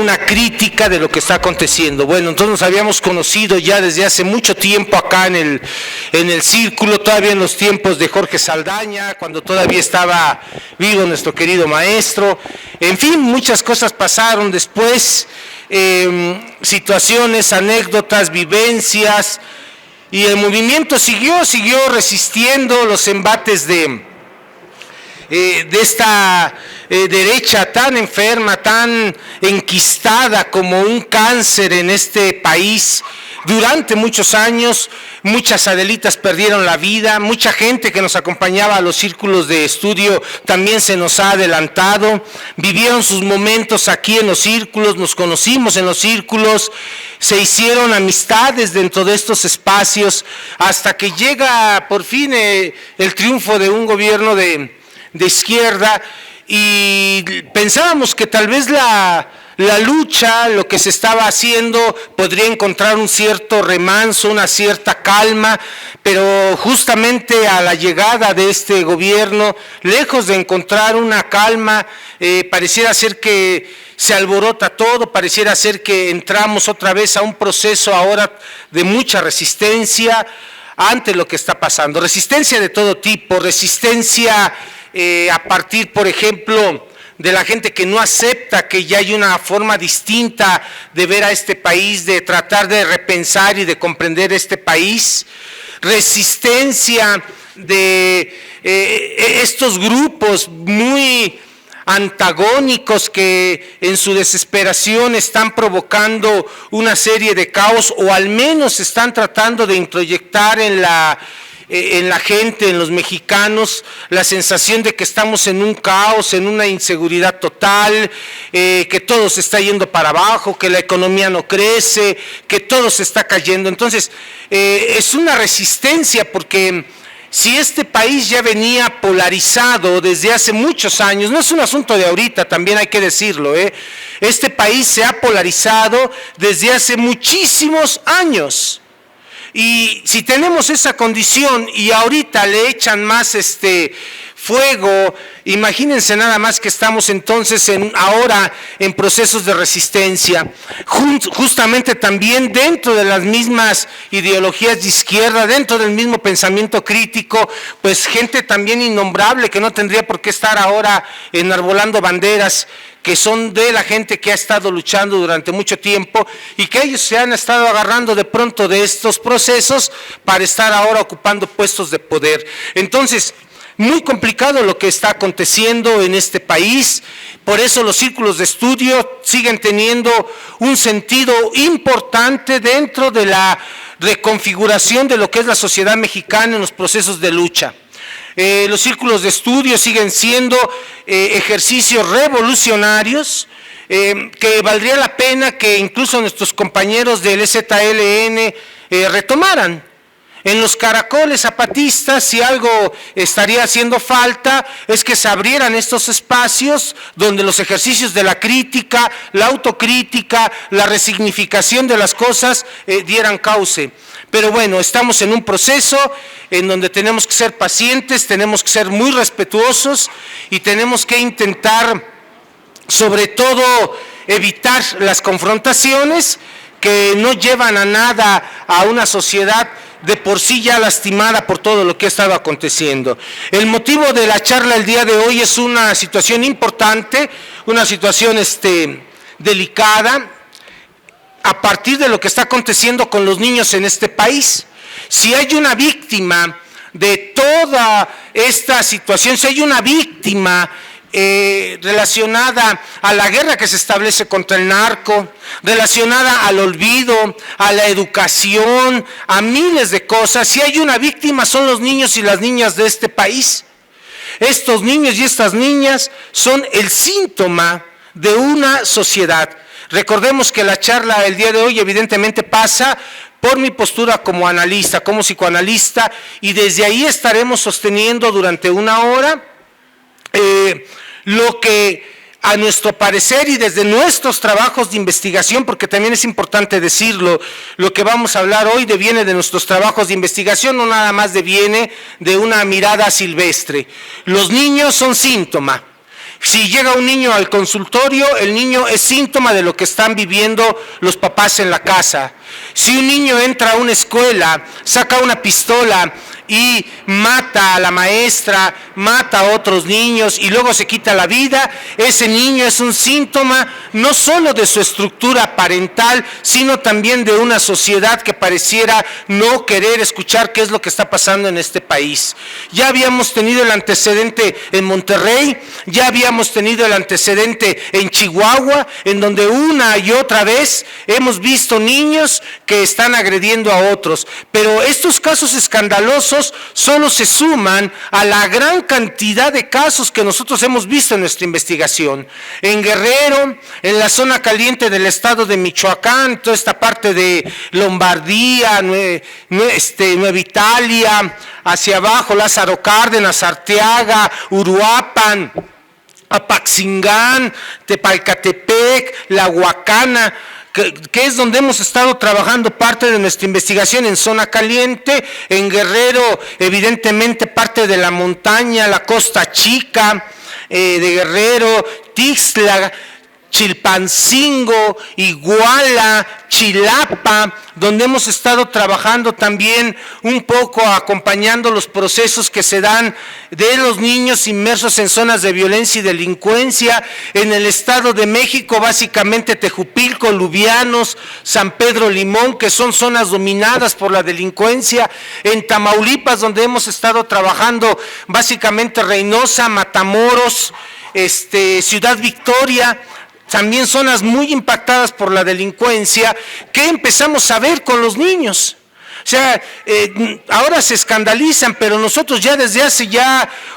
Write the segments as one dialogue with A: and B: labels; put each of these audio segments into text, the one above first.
A: una crítica de lo que está aconteciendo. Bueno, entonces nos habíamos conocido ya desde hace mucho tiempo acá en el círculo, todavía en los tiempos de Jorge Saldaña, cuando todavía estaba vivo nuestro querido maestro. En fin, muchas cosas pasaron después, situaciones, anécdotas, vivencias, y el movimiento siguió resistiendo los embates de esta derecha tan enferma, tan enquistada como un cáncer en este país. Durante muchos años, muchas Adelitas perdieron la vida, mucha gente que nos acompañaba a los círculos de estudio también se nos ha adelantado, vivieron sus momentos aquí en los círculos, nos conocimos en los círculos, se hicieron amistades dentro de estos espacios, hasta que llega por fin el triunfo de un gobierno de izquierda, y pensábamos que tal vez la lucha, lo que se estaba haciendo, podría encontrar un cierto remanso, una cierta calma, pero justamente a la llegada de este gobierno, lejos de encontrar una calma, pareciera ser que se alborota todo, pareciera ser que entramos otra vez a un proceso ahora de mucha resistencia ante lo que está pasando. Resistencia de todo tipo, resistencia a partir, por ejemplo, de la gente que no acepta que ya hay una forma distinta de ver a este país, de tratar de repensar y de comprender este país. Resistencia de estos grupos muy antagónicos que en su desesperación están provocando una serie de caos, o al menos están tratando de introyectar en la gente, en los mexicanos, la sensación de que estamos en un caos, en una inseguridad total, que todo se está yendo para abajo, que la economía no crece, que todo se está cayendo. Entonces, es una resistencia, porque si este país ya venía polarizado desde hace muchos años, no es un asunto de ahorita, también hay que decirlo, este país se ha polarizado desde hace muchísimos años. Y si tenemos esa condición y ahorita le echan más fuego, imagínense nada más que estamos entonces ahora en procesos de resistencia, justamente también dentro de las mismas ideologías de izquierda, dentro del mismo pensamiento crítico, pues gente también innombrable que no tendría por qué estar ahora enarbolando banderas, que son de la gente que ha estado luchando durante mucho tiempo y que ellos se han estado agarrando de pronto de estos procesos para estar ahora ocupando puestos de poder. Entonces, muy complicado lo que está aconteciendo en este país, por eso los círculos de estudio siguen teniendo un sentido importante dentro de la reconfiguración de lo que es la sociedad mexicana en los procesos de lucha. Los círculos de estudio siguen siendo ejercicios revolucionarios que valdría la pena que incluso nuestros compañeros del EZLN retomaran. En los caracoles zapatistas, si algo estaría haciendo falta, es que se abrieran estos espacios donde los ejercicios de la crítica, la autocrítica, la resignificación de las cosas dieran cauce. Pero bueno, estamos en un proceso en donde tenemos que ser pacientes, tenemos que ser muy respetuosos y tenemos que intentar, sobre todo, evitar las confrontaciones que no llevan a nada a una sociedad de por sí ya lastimada por todo lo que ha estado aconteciendo. El motivo de la charla el día de hoy es una situación importante, una situación delicada, a partir de lo que está aconteciendo con los niños en este país. Si hay una víctima de toda esta situación, si hay una víctima relacionada a la guerra que se establece contra el narco, relacionada al olvido, a la educación, a miles de cosas, si hay una víctima son los niños y las niñas de este país. Estos niños y estas niñas son el síntoma de una sociedad. Recordemos que la charla del día de hoy evidentemente pasa por mi postura como analista, como psicoanalista, y desde ahí estaremos sosteniendo durante una hora lo que a nuestro parecer y desde nuestros trabajos de investigación, porque también es importante decirlo, lo que vamos a hablar hoy deviene de nuestros trabajos de investigación, no nada más deviene de una mirada silvestre. Los niños son síntoma. Si llega un niño al consultorio, el niño es síntoma de lo que están viviendo los papás en la casa. Si un niño entra a una escuela, saca una pistola y mata a la maestra, mata a otros niños y luego se quita la vida, ese niño es un síntoma no solo de su estructura parental, sino también de una sociedad que pareciera no querer escuchar qué es lo que está pasando en este país. Ya habíamos tenido el antecedente en Monterrey, ya habíamos tenido el antecedente en Chihuahua, en donde una y otra vez hemos visto niños que están agrediendo a otros, pero estos casos escandalosos solo se suman a la gran cantidad de casos que nosotros hemos visto en nuestra investigación. En Guerrero, en la zona caliente del estado de Michoacán, toda esta parte de Lombardía, Nueva Italia, hacia abajo, Lázaro Cárdenas, Arteaga, Uruapan, Apaxingán, Tepalcatepec, La Huacana, que es donde hemos estado trabajando parte de nuestra investigación en zona caliente. En Guerrero, evidentemente parte de la montaña, la Costa Chica de Guerrero, Tixla, Chilpancingo, Iguala, Chilapa, donde hemos estado trabajando también un poco acompañando los procesos que se dan de los niños inmersos en zonas de violencia y delincuencia. En el Estado de México, básicamente Tejupilco, Lubianos, San Pedro Limón, que son zonas dominadas por la delincuencia. En Tamaulipas, donde hemos estado trabajando básicamente Reynosa, Matamoros, Ciudad Victoria, también zonas muy impactadas por la delincuencia. ¿Qué empezamos a ver con los niños? O sea, ahora se escandalizan, pero nosotros ya desde hace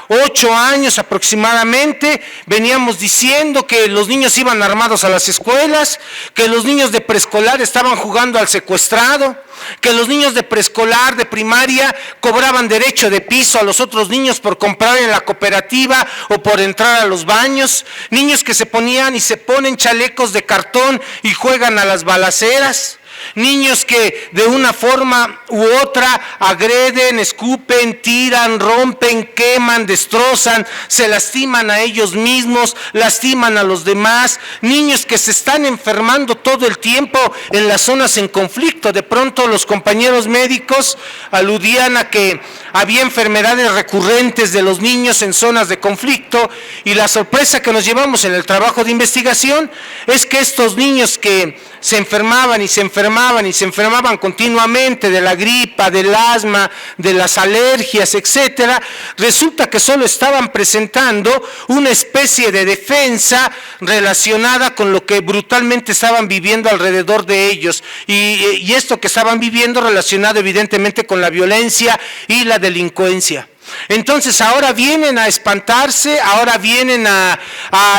A: 8 años aproximadamente veníamos diciendo que los niños iban armados a las escuelas, que los niños de preescolar estaban jugando al secuestrado, que los niños de preescolar, de primaria, cobraban derecho de piso a los otros niños por comprar en la cooperativa o por entrar a los baños, niños que se ponían y se ponen chalecos de cartón y juegan a las balaceras. Niños que de una forma u otra agreden, escupen, tiran, rompen, queman, destrozan, se lastiman a ellos mismos, lastiman a los demás. Niños que se están enfermando todo el tiempo en las zonas en conflicto. De pronto los compañeros médicos aludían a que había enfermedades recurrentes de los niños en zonas de conflicto, y la sorpresa que nos llevamos en el trabajo de investigación es que estos niños que se enfermaban y se enfermaban y se enfermaban continuamente de la gripa, del asma, de las alergias, etcétera, resulta que solo estaban presentando una especie de defensa relacionada con lo que brutalmente estaban viviendo alrededor de ellos, y esto que estaban viviendo relacionado evidentemente con la violencia y la delincuencia. Entonces ahora vienen a espantarse, ahora vienen a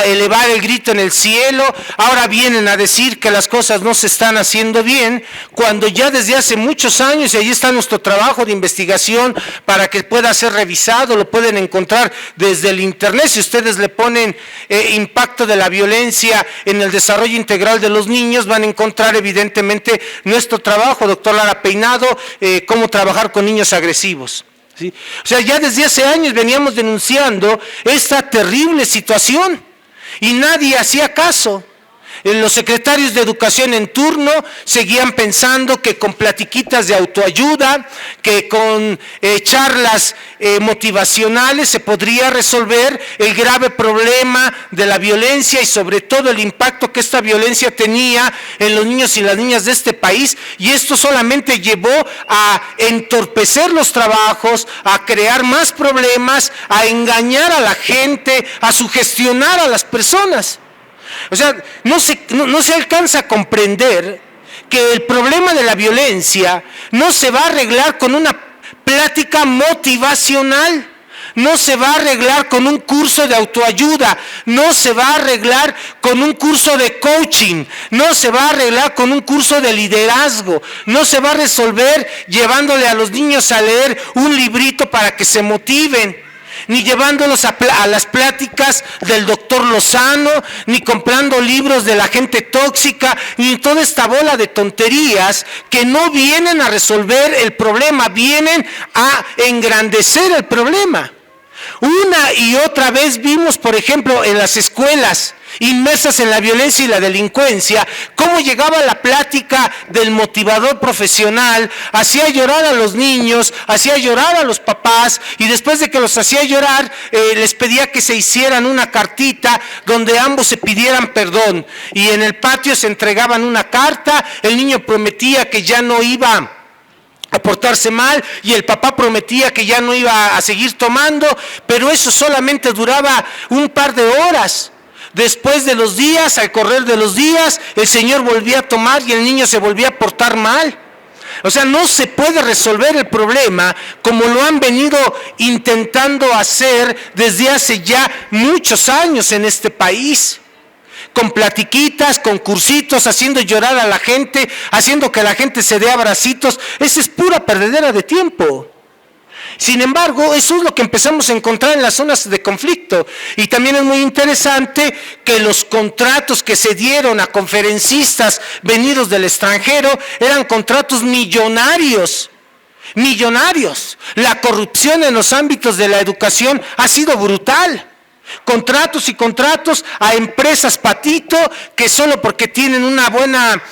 A: elevar el grito en el cielo, ahora vienen a decir que las cosas no se están haciendo bien, cuando ya desde hace muchos años, y ahí está nuestro trabajo de investigación para que pueda ser revisado, lo pueden encontrar desde el internet. Si ustedes le ponen impacto de la violencia en el desarrollo integral de los niños, van a encontrar evidentemente nuestro trabajo, doctor Lara Peinado, cómo trabajar con niños agresivos. ¿Sí? O sea, ya desde hace años veníamos denunciando esta terrible situación y nadie hacía caso. Los secretarios de educación en turno seguían pensando que con platiquitas de autoayuda, que con charlas motivacionales se podría resolver el grave problema de la violencia y sobre todo el impacto que esta violencia tenía en los niños y las niñas de este país, y esto solamente llevó a entorpecer los trabajos, a crear más problemas, a engañar a la gente, a sugestionar a las personas. O sea, no se alcanza a comprender que el problema de la violencia no se va a arreglar con una plática motivacional, no se va a arreglar con un curso de autoayuda, no se va a arreglar con un curso de coaching, no se va a arreglar con un curso de liderazgo, no se va a resolver llevándole a los niños a leer un librito para que se motiven, ni llevándolos a las pláticas del doctor Lozano, ni comprando libros de la gente tóxica, ni toda esta bola de tonterías que no vienen a resolver el problema, vienen a engrandecer el problema. Una y otra vez vimos, por ejemplo, en las escuelas inmersas en la violencia y la delincuencia, cómo llegaba la plática del motivador profesional, hacía llorar a los niños, hacía llorar a los papás, y después de que los hacía llorar, les pedía que se hicieran una cartita donde ambos se pidieran perdón, y en el patio se entregaban una carta, el niño prometía que ya no iba a portarse mal, y el papá prometía que ya no iba a seguir tomando, pero eso solamente duraba un par de horas. Después de los días, al correr de los días, el señor volvía a tomar y el niño se volvía a portar mal. O sea, no se puede resolver el problema como lo han venido intentando hacer desde hace ya muchos años en este país. Con platiquitas, con cursitos, haciendo llorar a la gente, haciendo que la gente se dé abracitos. Esa es pura perdedera de tiempo. Sin embargo, eso es lo que empezamos a encontrar en las zonas de conflicto. Y también es muy interesante que los contratos que se dieron a conferencistas venidos del extranjero eran contratos millonarios. Millonarios. La corrupción en los ámbitos de la educación ha sido brutal. Contratos y contratos a empresas patito que solo porque tienen una buena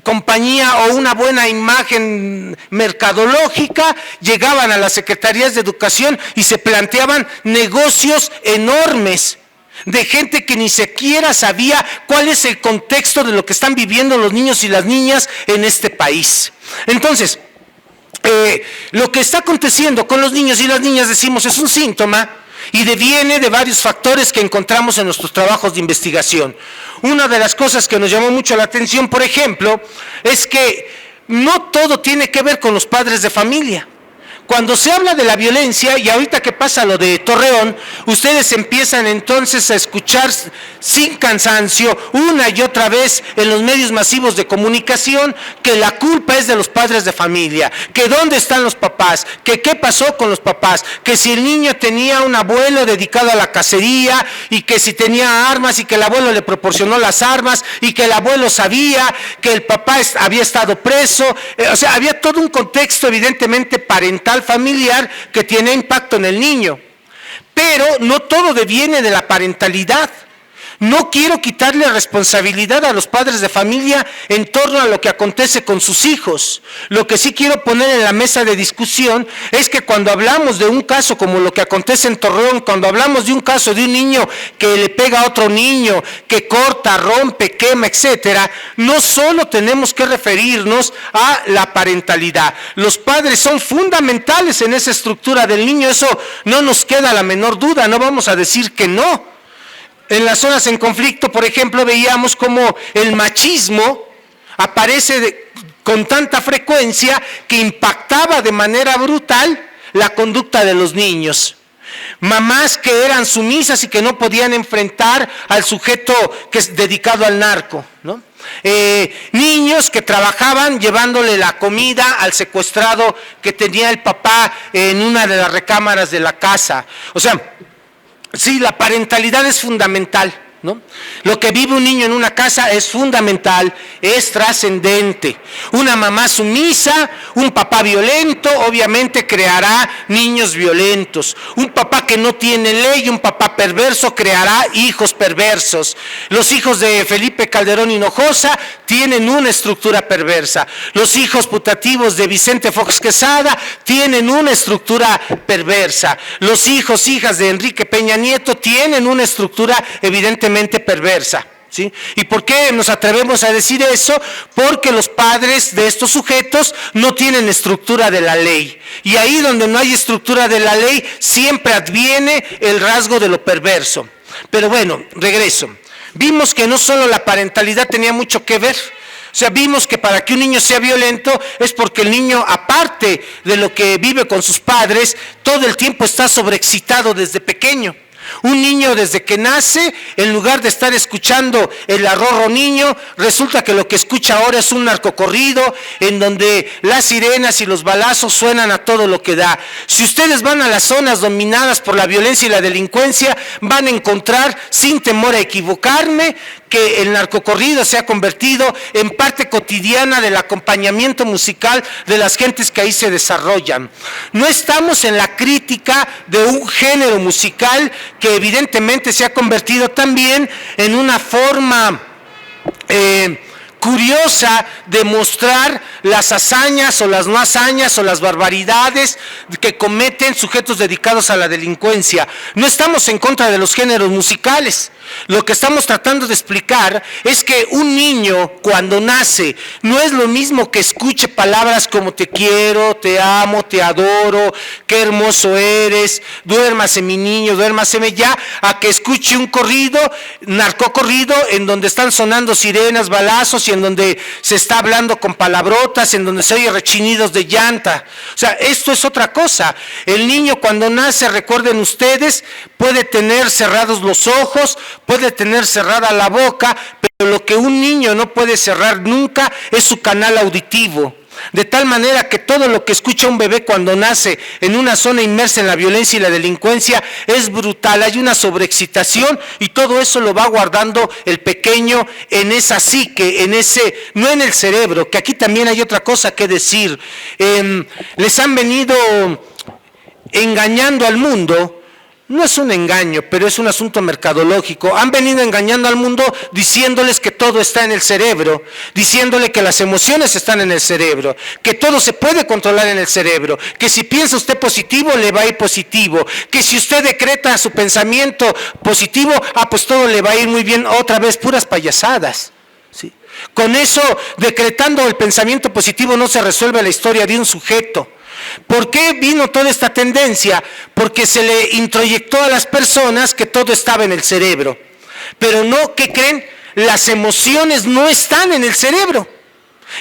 A: compañía o una buena imagen mercadológica llegaban a las secretarías de educación y se planteaban negocios enormes de gente que ni siquiera sabía cuál es el contexto de lo que están viviendo los niños y las niñas en este país. Entonces, lo que está aconteciendo con los niños y las niñas, decimos, es un síntoma y deviene de varios factores que encontramos en nuestros trabajos de investigación. Una de las cosas que nos llamó mucho la atención, por ejemplo, es que no todo tiene que ver con los padres de familia. Cuando se habla de la violencia, y ahorita que pasa lo de Torreón, ustedes empiezan entonces a escuchar sin cansancio una y otra vez en los medios masivos de comunicación que la culpa es de los padres de familia, que dónde están los papás, que qué pasó con los papás, que si el niño tenía un abuelo dedicado a la cacería y que si tenía armas y que el abuelo le proporcionó las armas y que el abuelo sabía que el papá había estado preso, o sea, había todo un contexto evidentemente parental, familiar, que tiene impacto en el niño. Pero no todo deviene de la parentalidad. No quiero quitarle responsabilidad a los padres de familia en torno a lo que acontece con sus hijos. Lo que sí quiero poner en la mesa de discusión es que cuando hablamos de un caso como lo que acontece en Torreón, cuando hablamos de un caso de un niño que le pega a otro niño, que corta, rompe, quema, etcétera, no solo tenemos que referirnos a la parentalidad. Los padres son fundamentales en esa estructura del niño, eso no nos queda la menor duda, no vamos a decir que no. En las zonas en conflicto, por ejemplo, veíamos cómo el machismo aparece con tanta frecuencia que impactaba de manera brutal la conducta de los niños. Mamás que eran sumisas y que no podían enfrentar al sujeto que es dedicado al narco, ¿no? Niños que trabajaban llevándole la comida al secuestrado que tenía el papá en una de las recámaras de la casa. O sea, sí, la parentalidad es fundamental, ¿no? Lo que vive un niño en una casa es fundamental, es trascendente. Una mamá sumisa, un papá violento, obviamente creará niños violentos. Un papá que no tiene ley, un papá perverso, creará hijos perversos. Los hijos de Felipe Calderón Hinojosa tienen una estructura perversa. Los hijos putativos de Vicente Fox Quesada tienen una estructura perversa. Los hijos, hijas de Enrique Peña Nieto tienen una estructura evidentemente perversa. ¿Sí? ¿Y por qué nos atrevemos a decir eso? Porque los padres de estos sujetos no tienen estructura de la ley. Y ahí donde no hay estructura de la ley, siempre adviene el rasgo de lo perverso. Pero bueno, regreso. Vimos que no solo la parentalidad tenía mucho que ver. O sea, vimos que para que un niño sea violento es porque el niño, aparte de lo que vive con sus padres, todo el tiempo está sobreexcitado desde pequeño. Un niño desde que nace, en lugar de estar escuchando el arrorro niño, resulta que lo que escucha ahora es un narcocorrido en donde las sirenas y los balazos suenan a todo lo que da. Si ustedes van a las zonas dominadas por la violencia y la delincuencia, van a encontrar, sin temor a equivocarme, que el narcocorrido se ha convertido en parte cotidiana del acompañamiento musical de las gentes que ahí se desarrollan. No estamos en la crítica de un género musical que evidentemente se ha convertido también en una forma curiosa de mostrar las hazañas o las no hazañas o las barbaridades que cometen sujetos dedicados a la delincuencia. No estamos en contra de los géneros musicales. Lo que estamos tratando de explicar es que un niño cuando nace no es lo mismo que escuche palabras como te quiero, te amo, te adoro, qué hermoso eres, duérmase mi niño, duérmaseme ya, a que escuche un corrido, narcocorrido, en donde están sonando sirenas, balazos y en donde se está hablando con palabrotas, en donde se oye rechinidos de llanta. O sea, esto es otra cosa. El niño cuando nace, recuerden ustedes, puede tener cerrados los ojos, puede tener cerrada la boca, pero lo que un niño no puede cerrar nunca es su canal auditivo. De tal manera que todo lo que escucha un bebé cuando nace en una zona inmersa en la violencia y la delincuencia es brutal, hay una sobreexcitación y todo eso lo va guardando el pequeño en esa psique, en ese, no en el cerebro, que aquí también hay otra cosa que decir. Les han venido engañando al mundo. No es un engaño, pero es un asunto mercadológico. Han venido engañando al mundo diciéndoles que todo está en el cerebro, diciéndole que las emociones están en el cerebro, que todo se puede controlar en el cerebro, que si piensa usted positivo, le va a ir positivo, que si usted decreta su pensamiento positivo, pues todo le va a ir muy bien. Otra vez, puras payasadas. ¿Sí? Con eso, decretando el pensamiento positivo, no se resuelve la historia de un sujeto. ¿Por qué vino toda esta tendencia? Porque se le introyectó a las personas que todo estaba en el cerebro. Pero no, ¿qué creen? Las emociones no están en el cerebro.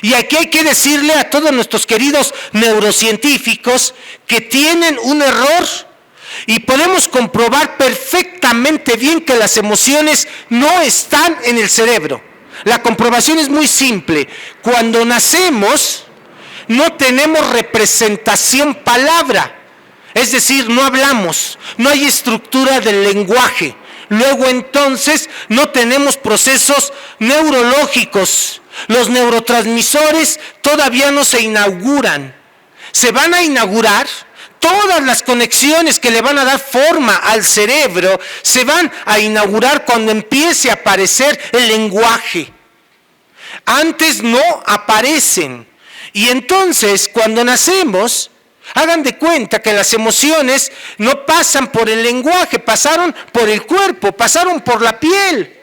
A: Y aquí hay que decirle a todos nuestros queridos neurocientíficos que tienen un error. Y podemos comprobar perfectamente bien que las emociones no están en el cerebro. La comprobación es muy simple. Cuando nacemos, no tenemos representación palabra, es decir, no hablamos, no hay estructura del lenguaje. Luego entonces no tenemos procesos neurológicos, los neurotransmisores todavía no se inauguran. Se van a inaugurar todas las conexiones que le van a dar forma al cerebro, se van a inaugurar cuando empiece a aparecer el lenguaje. Antes no aparecen. Y entonces, cuando nacemos, hagan de cuenta que las emociones no pasan por el lenguaje, pasaron por el cuerpo, pasaron por la piel.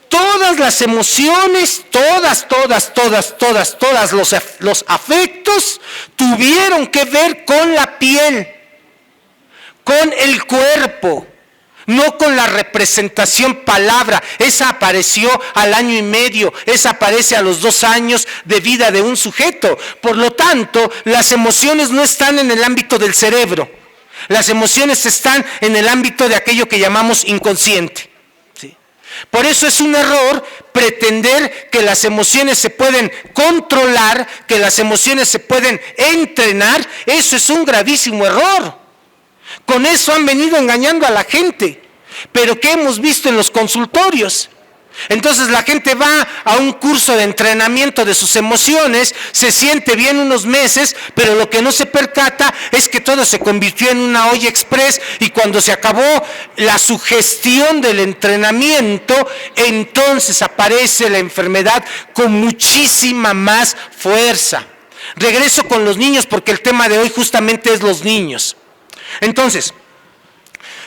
A: Todas las emociones, todas los afectos tuvieron que ver con la piel, con el cuerpo. No con la representación palabra. Esa apareció al año y medio, esa aparece a los 2 años de vida de un sujeto. Por lo tanto, las emociones no están en el ámbito del cerebro. Las emociones están en el ámbito de aquello que llamamos inconsciente. ¿Sí? Por eso es un error pretender que las emociones se pueden controlar, que las emociones se pueden entrenar. Eso es un gravísimo error. Con eso han venido engañando a la gente. Pero ¿qué hemos visto en los consultorios? Entonces la gente va a un curso de entrenamiento de sus emociones, se siente bien unos meses, pero lo que no se percata es que todo se convirtió en una olla express y cuando se acabó la sugestión del entrenamiento, entonces aparece la enfermedad con muchísima más fuerza. Regreso con los niños porque el tema de hoy justamente es los niños. Entonces,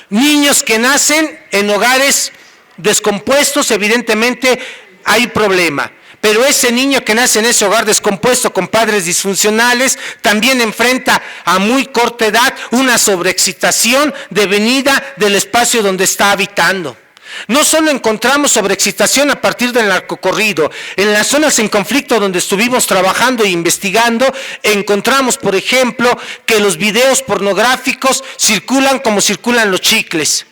A: niños que nacen en hogares descompuestos, evidentemente hay problema. Pero ese niño que nace en ese hogar descompuesto con padres disfuncionales también enfrenta a muy corta edad una sobreexcitación devenida del espacio donde está habitando. No solo encontramos sobreexcitación a partir del narcocorrido, en las zonas en conflicto donde estuvimos trabajando e investigando, encontramos, por ejemplo, que los videos pornográficos circulan como circulan los chicles.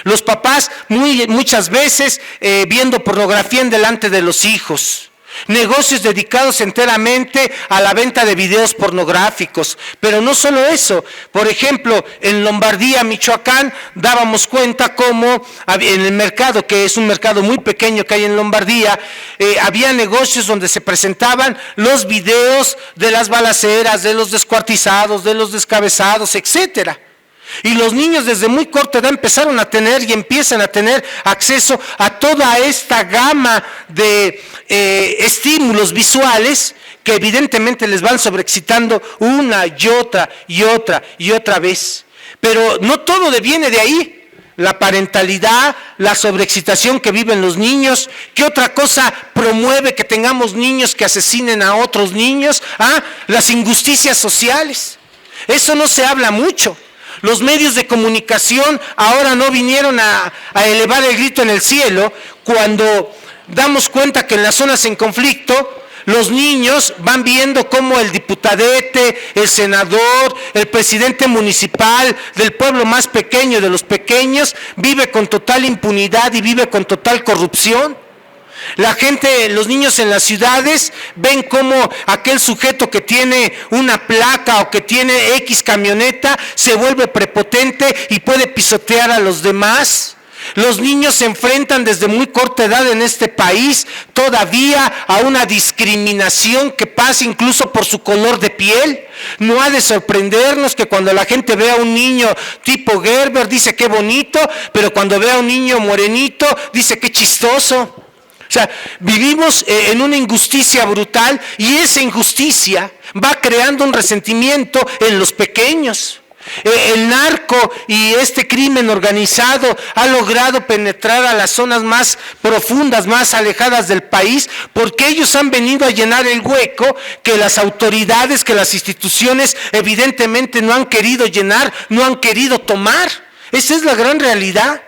A: Los papás muchas veces viendo pornografía en delante de los hijos. Negocios dedicados enteramente a la venta de videos pornográficos. Pero no solo eso. Por ejemplo, en Lombardía, Michoacán, dábamos cuenta cómo en el mercado, que es un mercado muy pequeño que hay en Lombardía, había negocios donde se presentaban los videos de las balaceras, de los descuartizados, de los descabezados, etcétera. Y los niños desde muy corta edad empezaron a tener y empiezan a tener acceso a toda esta gama de estímulos visuales que evidentemente les van sobreexcitando una y otra y otra y otra vez. Pero no todo viene de ahí. La parentalidad, la sobreexcitación que viven los niños. ¿Qué otra cosa promueve que tengamos niños que asesinen a otros niños? Las injusticias sociales. Eso no se habla mucho. Los medios de comunicación ahora no vinieron a elevar el grito en el cielo cuando damos cuenta que en las zonas en conflicto los niños van viendo cómo el diputadete, el senador, el presidente municipal del pueblo más pequeño de los pequeños vive con total impunidad y vive con total corrupción. La gente, los niños en las ciudades ven cómo aquel sujeto que tiene una placa o que tiene X camioneta se vuelve prepotente y puede pisotear a los demás. Los niños se enfrentan desde muy corta edad en este país todavía a una discriminación que pasa incluso por su color de piel. No ha de sorprendernos que cuando la gente ve a un niño tipo Gerber dice qué bonito, pero cuando ve a un niño morenito dice qué chistoso. O sea, vivimos en una injusticia brutal y esa injusticia va creando un resentimiento en los pequeños. El narco y este crimen organizado ha logrado penetrar a las zonas más profundas, más alejadas del país, porque ellos han venido a llenar el hueco que las autoridades, que las instituciones evidentemente no han querido llenar, no han querido tomar. Esa es la gran realidad.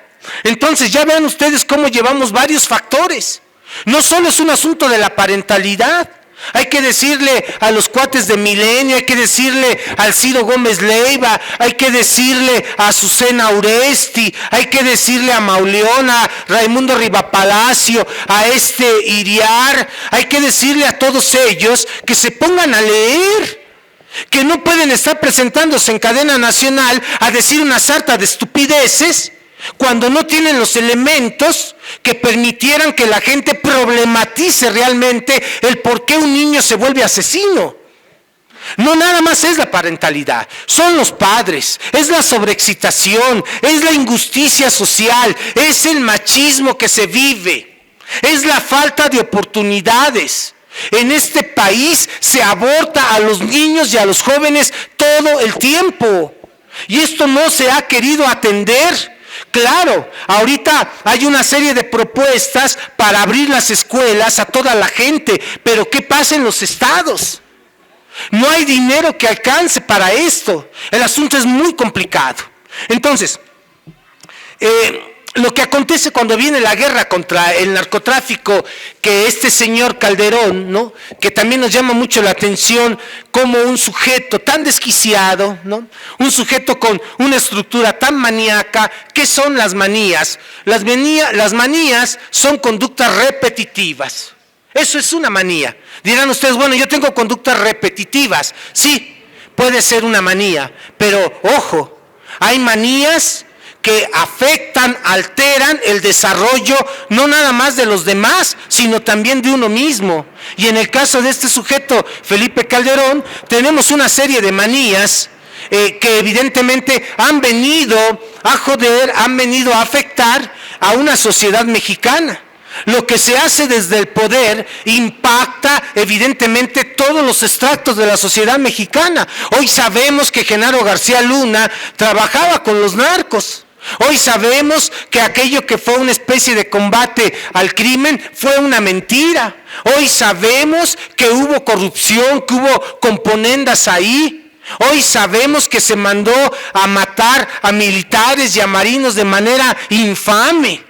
A: Entonces ya vean ustedes cómo llevamos varios factores. No solo es un asunto de la parentalidad. Hay que decirle a los cuates de Milenio, hay que decirle al Ciro Gómez Leiva, hay que decirle a Azucena Uresti, hay que decirle a Mauleón, a Raimundo Rivapalacio, a Iriar, hay que decirle a todos ellos que se pongan a leer, que no pueden estar presentándose en cadena nacional a decir una sarta de estupideces cuando no tienen los elementos que permitieran que la gente problematice realmente el por qué un niño se vuelve asesino. No nada más es la parentalidad, son los padres, es la sobreexcitación, es la injusticia social, es el machismo que se vive, es la falta de oportunidades. En este país se aborta a los niños y a los jóvenes todo el tiempo y esto no se ha querido atender. Claro, ahorita hay una serie de propuestas para abrir las escuelas a toda la gente, pero ¿qué pasa en los estados? No hay dinero que alcance para esto. El asunto es muy complicado. Entonces, lo que acontece cuando viene la guerra contra el narcotráfico, que este señor Calderón, ¿no?, que también nos llama mucho la atención como un sujeto tan desquiciado, ¿no?, un sujeto con una estructura tan maníaca. ¿Qué son las manías? Las manías son conductas repetitivas. Eso es una manía. Dirán ustedes, bueno, yo tengo conductas repetitivas. Sí, puede ser una manía, pero ojo, hay manías que afectan, alteran el desarrollo no nada más de los demás, sino también de uno mismo. Y en el caso de este sujeto, Felipe Calderón, tenemos una serie de manías que evidentemente han venido a joder, han venido a afectar a una sociedad mexicana. Lo que se hace desde el poder impacta evidentemente todos los estratos de la sociedad mexicana. Hoy sabemos que Genaro García Luna trabajaba con los narcos. Hoy sabemos que aquello que fue una especie de combate al crimen fue una mentira. Hoy sabemos que hubo corrupción, que hubo componendas ahí. Hoy sabemos que se mandó a matar a militares y a marinos de manera infame.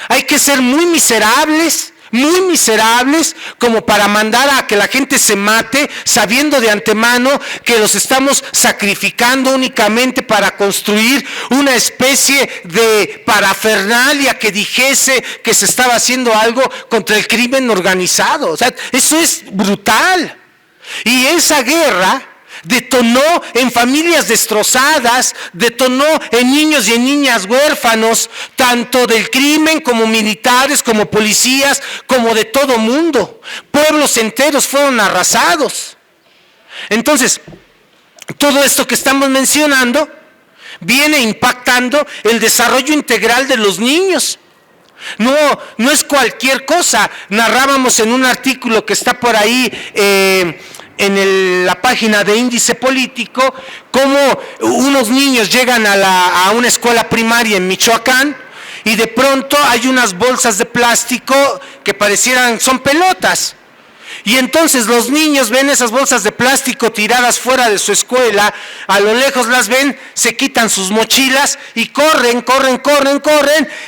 A: Hay que ser muy miserables, muy miserables como para mandar a que la gente se mate, sabiendo de antemano que los estamos sacrificando únicamente para construir una especie de parafernalia que dijese que se estaba haciendo algo contra el crimen organizado. O sea, eso es brutal. Y esa guerra detonó en familias destrozadas, detonó en niños y en niñas huérfanos, tanto del crimen como militares, como policías, como de todo mundo. Pueblos enteros fueron arrasados. Entonces, todo esto que estamos mencionando viene impactando el desarrollo integral de los niños. No es cualquier cosa. Narrábamos en un artículo que está por ahí en la página de Índice Político, cómo unos niños llegan a una escuela primaria en Michoacán y de pronto hay unas bolsas de plástico que son pelotas. Y entonces los niños ven esas bolsas de plástico tiradas fuera de su escuela, a lo lejos las ven, se quitan sus mochilas y corren,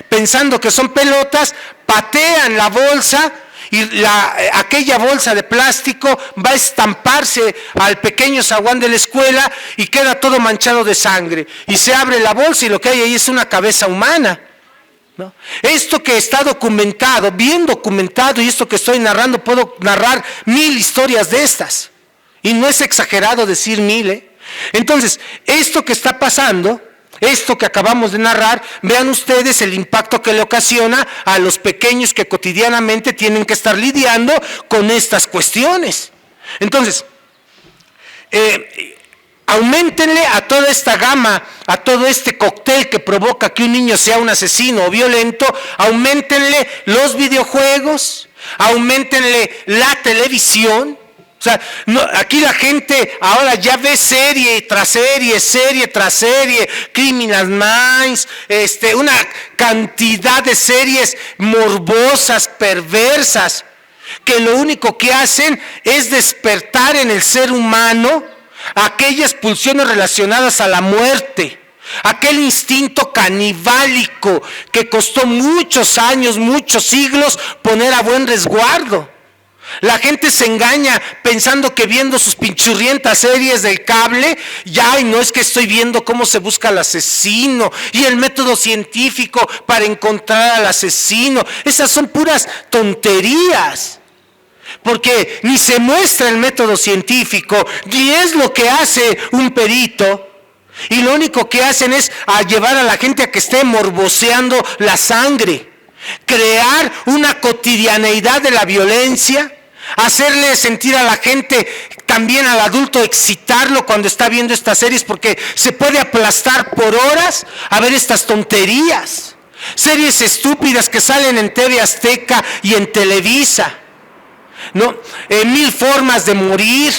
A: pensando que son pelotas, patean la bolsa y aquella bolsa de plástico va a estamparse al pequeño zaguán de la escuela y queda todo manchado de sangre. Y se abre la bolsa y lo que hay ahí es una cabeza humana, ¿no? Esto que está documentado, bien documentado, y esto que estoy narrando, puedo narrar 1000 historias de estas. Y no es exagerado decir 1000, Entonces, esto que está pasando, esto que acabamos de narrar, vean ustedes el impacto que le ocasiona a los pequeños que cotidianamente tienen que estar lidiando con estas cuestiones. Entonces, auméntenle a toda esta gama, a todo este cóctel que provoca que un niño sea un asesino o violento, auméntenle los videojuegos, auméntenle la televisión. O sea, aquí la gente ahora ya ve serie tras serie, Criminal Minds, una cantidad de series morbosas, perversas, que lo único que hacen es despertar en el ser humano aquellas pulsiones relacionadas a la muerte, aquel instinto canibálico que costó muchos años, muchos siglos poner a buen resguardo. La gente se engaña pensando que viendo sus pinchurrientas series del cable, y no es que estoy viendo cómo se busca al asesino y el método científico para encontrar al asesino. Esas son puras tonterías. Porque ni se muestra el método científico, ni es lo que hace un perito, y lo único que hacen es llevar a la gente a que esté morboseando la sangre, crear una cotidianeidad de la violencia, hacerle sentir a la gente, también al adulto, excitarlo cuando está viendo estas series, porque se puede aplastar por horas a ver estas tonterías, series estúpidas que salen en TV Azteca y en Televisa. ¿No? 1000 formas de morir,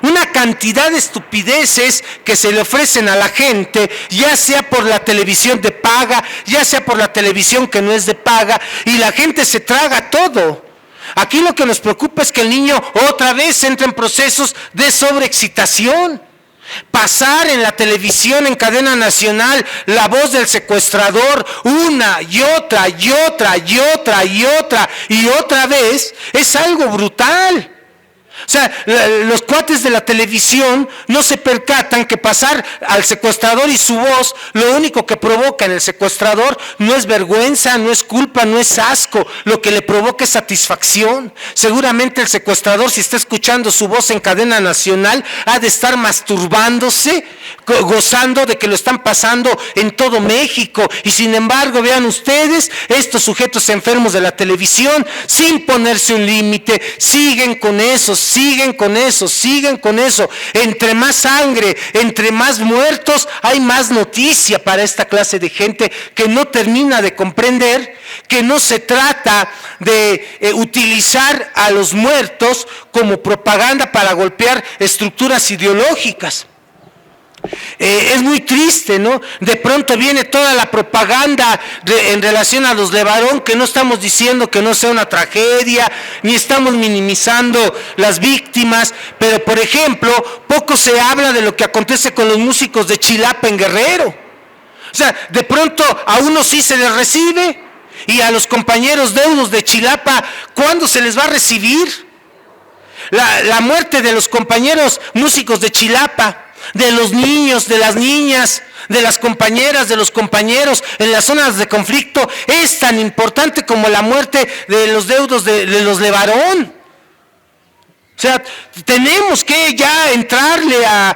A: una cantidad de estupideces que se le ofrecen a la gente, ya sea por la televisión de paga, ya sea por la televisión que no es de paga, y la gente se traga todo. Aquí lo que nos preocupa es que el niño otra vez entra en procesos de sobreexcitación. Pasar en la televisión, en cadena nacional, la voz del secuestrador una y otra vez, es algo brutal. O sea, los cuates de la televisión no se percatan que pasar al secuestrador y su voz, lo único que provoca en el secuestrador no es vergüenza, no es culpa, no es asco, lo que le provoca es satisfacción. Seguramente el secuestrador, si está escuchando su voz en cadena nacional, ha de estar masturbándose, gozando de que lo están pasando en todo México. Y sin embargo, vean ustedes, estos sujetos enfermos de la televisión, sin ponerse un límite, siguen con eso. Entre más sangre, entre más muertos, hay más noticia para esta clase de gente que no termina de comprender que no se trata de utilizar a los muertos como propaganda para golpear estructuras ideológicas. Es muy triste, ¿no? De pronto viene toda la propaganda en relación a los Levarón, que no estamos diciendo que no sea una tragedia, ni estamos minimizando las víctimas, pero por ejemplo, poco se habla de lo que acontece con los músicos de Chilapa en Guerrero. O sea, de pronto a unos sí se les recibe Y a los compañeros deudos de Chilapa, ¿cuándo se les va a recibir? La muerte de los compañeros músicos de Chilapa, de los niños, de las niñas, de las compañeras, de los compañeros en las zonas de conflicto es tan importante como la muerte de los deudos de los Levarón. O sea, tenemos que ya entrarle a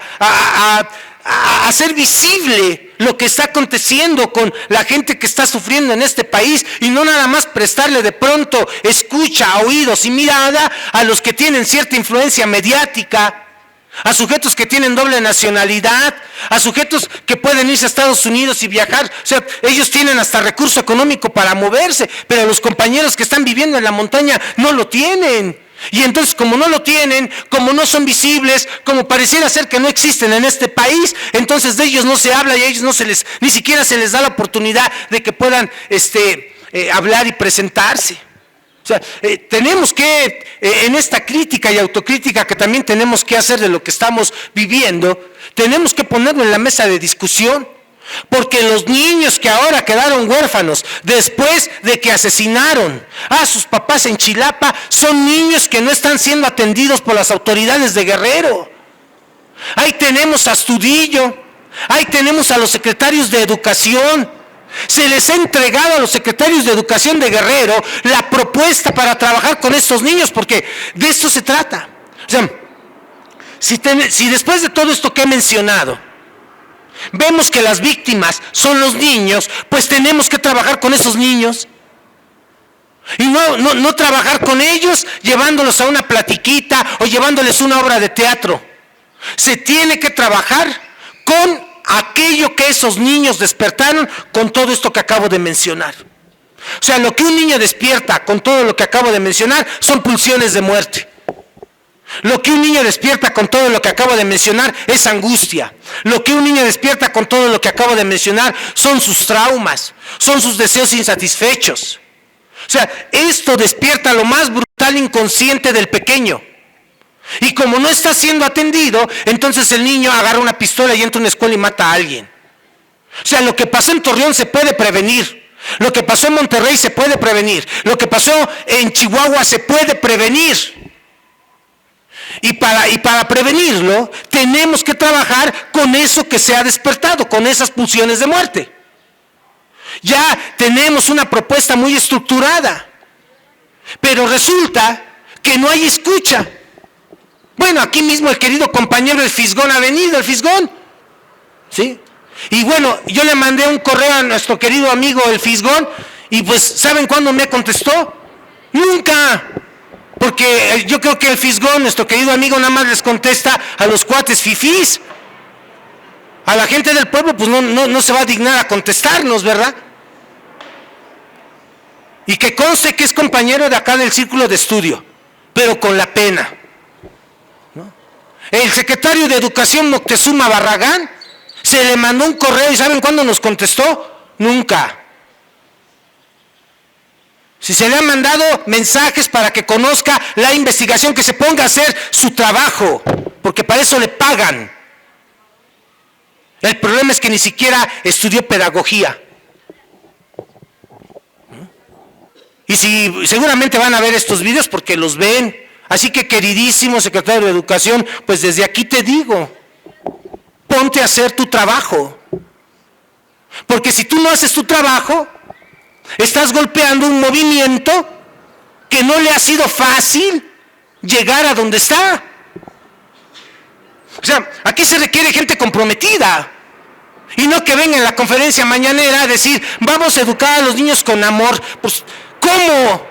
A: hacer visible lo que está aconteciendo con la gente que está sufriendo en este país y no nada más prestarle de pronto escucha, oídos y mirada a los que tienen cierta influencia mediática, a sujetos que tienen doble nacionalidad, a sujetos que pueden irse a Estados Unidos y viajar. O sea, ellos tienen hasta recurso económico para moverse, pero los compañeros que están viviendo en la montaña no lo tienen. Y entonces, como no lo tienen, como no son visibles, como pareciera ser que no existen en este país, entonces de ellos no se habla y a ellos ni siquiera se les da la oportunidad de que puedan hablar y presentarse. O sea, tenemos que, en esta crítica y autocrítica que también tenemos que hacer de lo que estamos viviendo, tenemos que ponerlo en la mesa de discusión. Porque los niños que ahora quedaron huérfanos después de que asesinaron a sus papás en Chilapa son niños que no están siendo atendidos por las autoridades de Guerrero. Ahí tenemos a Astudillo, ahí tenemos a los secretarios de Educación. Se les ha entregado a los secretarios de Educación de Guerrero la propuesta para trabajar con estos niños, porque de esto se trata. O sea, si después de todo esto que he mencionado vemos que las víctimas son los niños, pues tenemos que trabajar con esos niños. Y no trabajar con ellos llevándolos a una platiquita o llevándoles una obra de teatro. Se tiene que trabajar con aquello que esos niños despertaron con todo esto que acabo de mencionar. O sea, lo que un niño despierta con todo lo que acabo de mencionar son pulsiones de muerte. Lo que un niño despierta con todo lo que acabo de mencionar es angustia. Lo que un niño despierta con todo lo que acabo de mencionar son sus traumas, son sus deseos insatisfechos. O sea, esto despierta lo más brutal inconsciente del pequeño. Y como no está siendo atendido, entonces el niño agarra una pistola y entra a una escuela y mata a alguien. O sea, lo que pasó en Torreón se puede prevenir. Lo que pasó en Monterrey se puede prevenir. Lo que pasó en Chihuahua se puede prevenir. Y para prevenirlo, tenemos que trabajar con eso que se ha despertado, con esas pulsiones de muerte. Ya tenemos una propuesta muy estructurada, pero resulta que no hay escucha. Bueno, aquí mismo el querido compañero El Fisgón ha venido, El Fisgón, ¿sí? Y bueno, yo le mandé un correo a nuestro querido amigo El Fisgón, y pues, ¿saben cuándo me contestó? Nunca. Porque yo creo que El Fisgón, nuestro querido amigo, nada más les contesta a los cuates fifís. A la gente del pueblo, pues no se va a dignar a contestarnos, ¿verdad? Y que conste que es compañero de acá del círculo de estudio, pero con la pena, ¿no? El secretario de Educación, Moctezuma Barragán, se le mandó un correo, ¿y saben cuándo nos contestó? Nunca. Si se le han mandado mensajes para que conozca la investigación, que se ponga a hacer su trabajo, porque para eso le pagan. El problema es que ni siquiera estudió pedagogía. Y si seguramente van a ver estos videos porque los ven. Así que, queridísimo secretario de Educación, pues desde aquí te digo, ponte a hacer tu trabajo. Porque si tú no haces tu trabajo, estás golpeando un movimiento que no le ha sido fácil llegar a donde está. O sea, aquí se requiere gente comprometida. Y no que venga en la conferencia mañanera a decir, vamos a educar a los niños con amor. Pues, ¿cómo?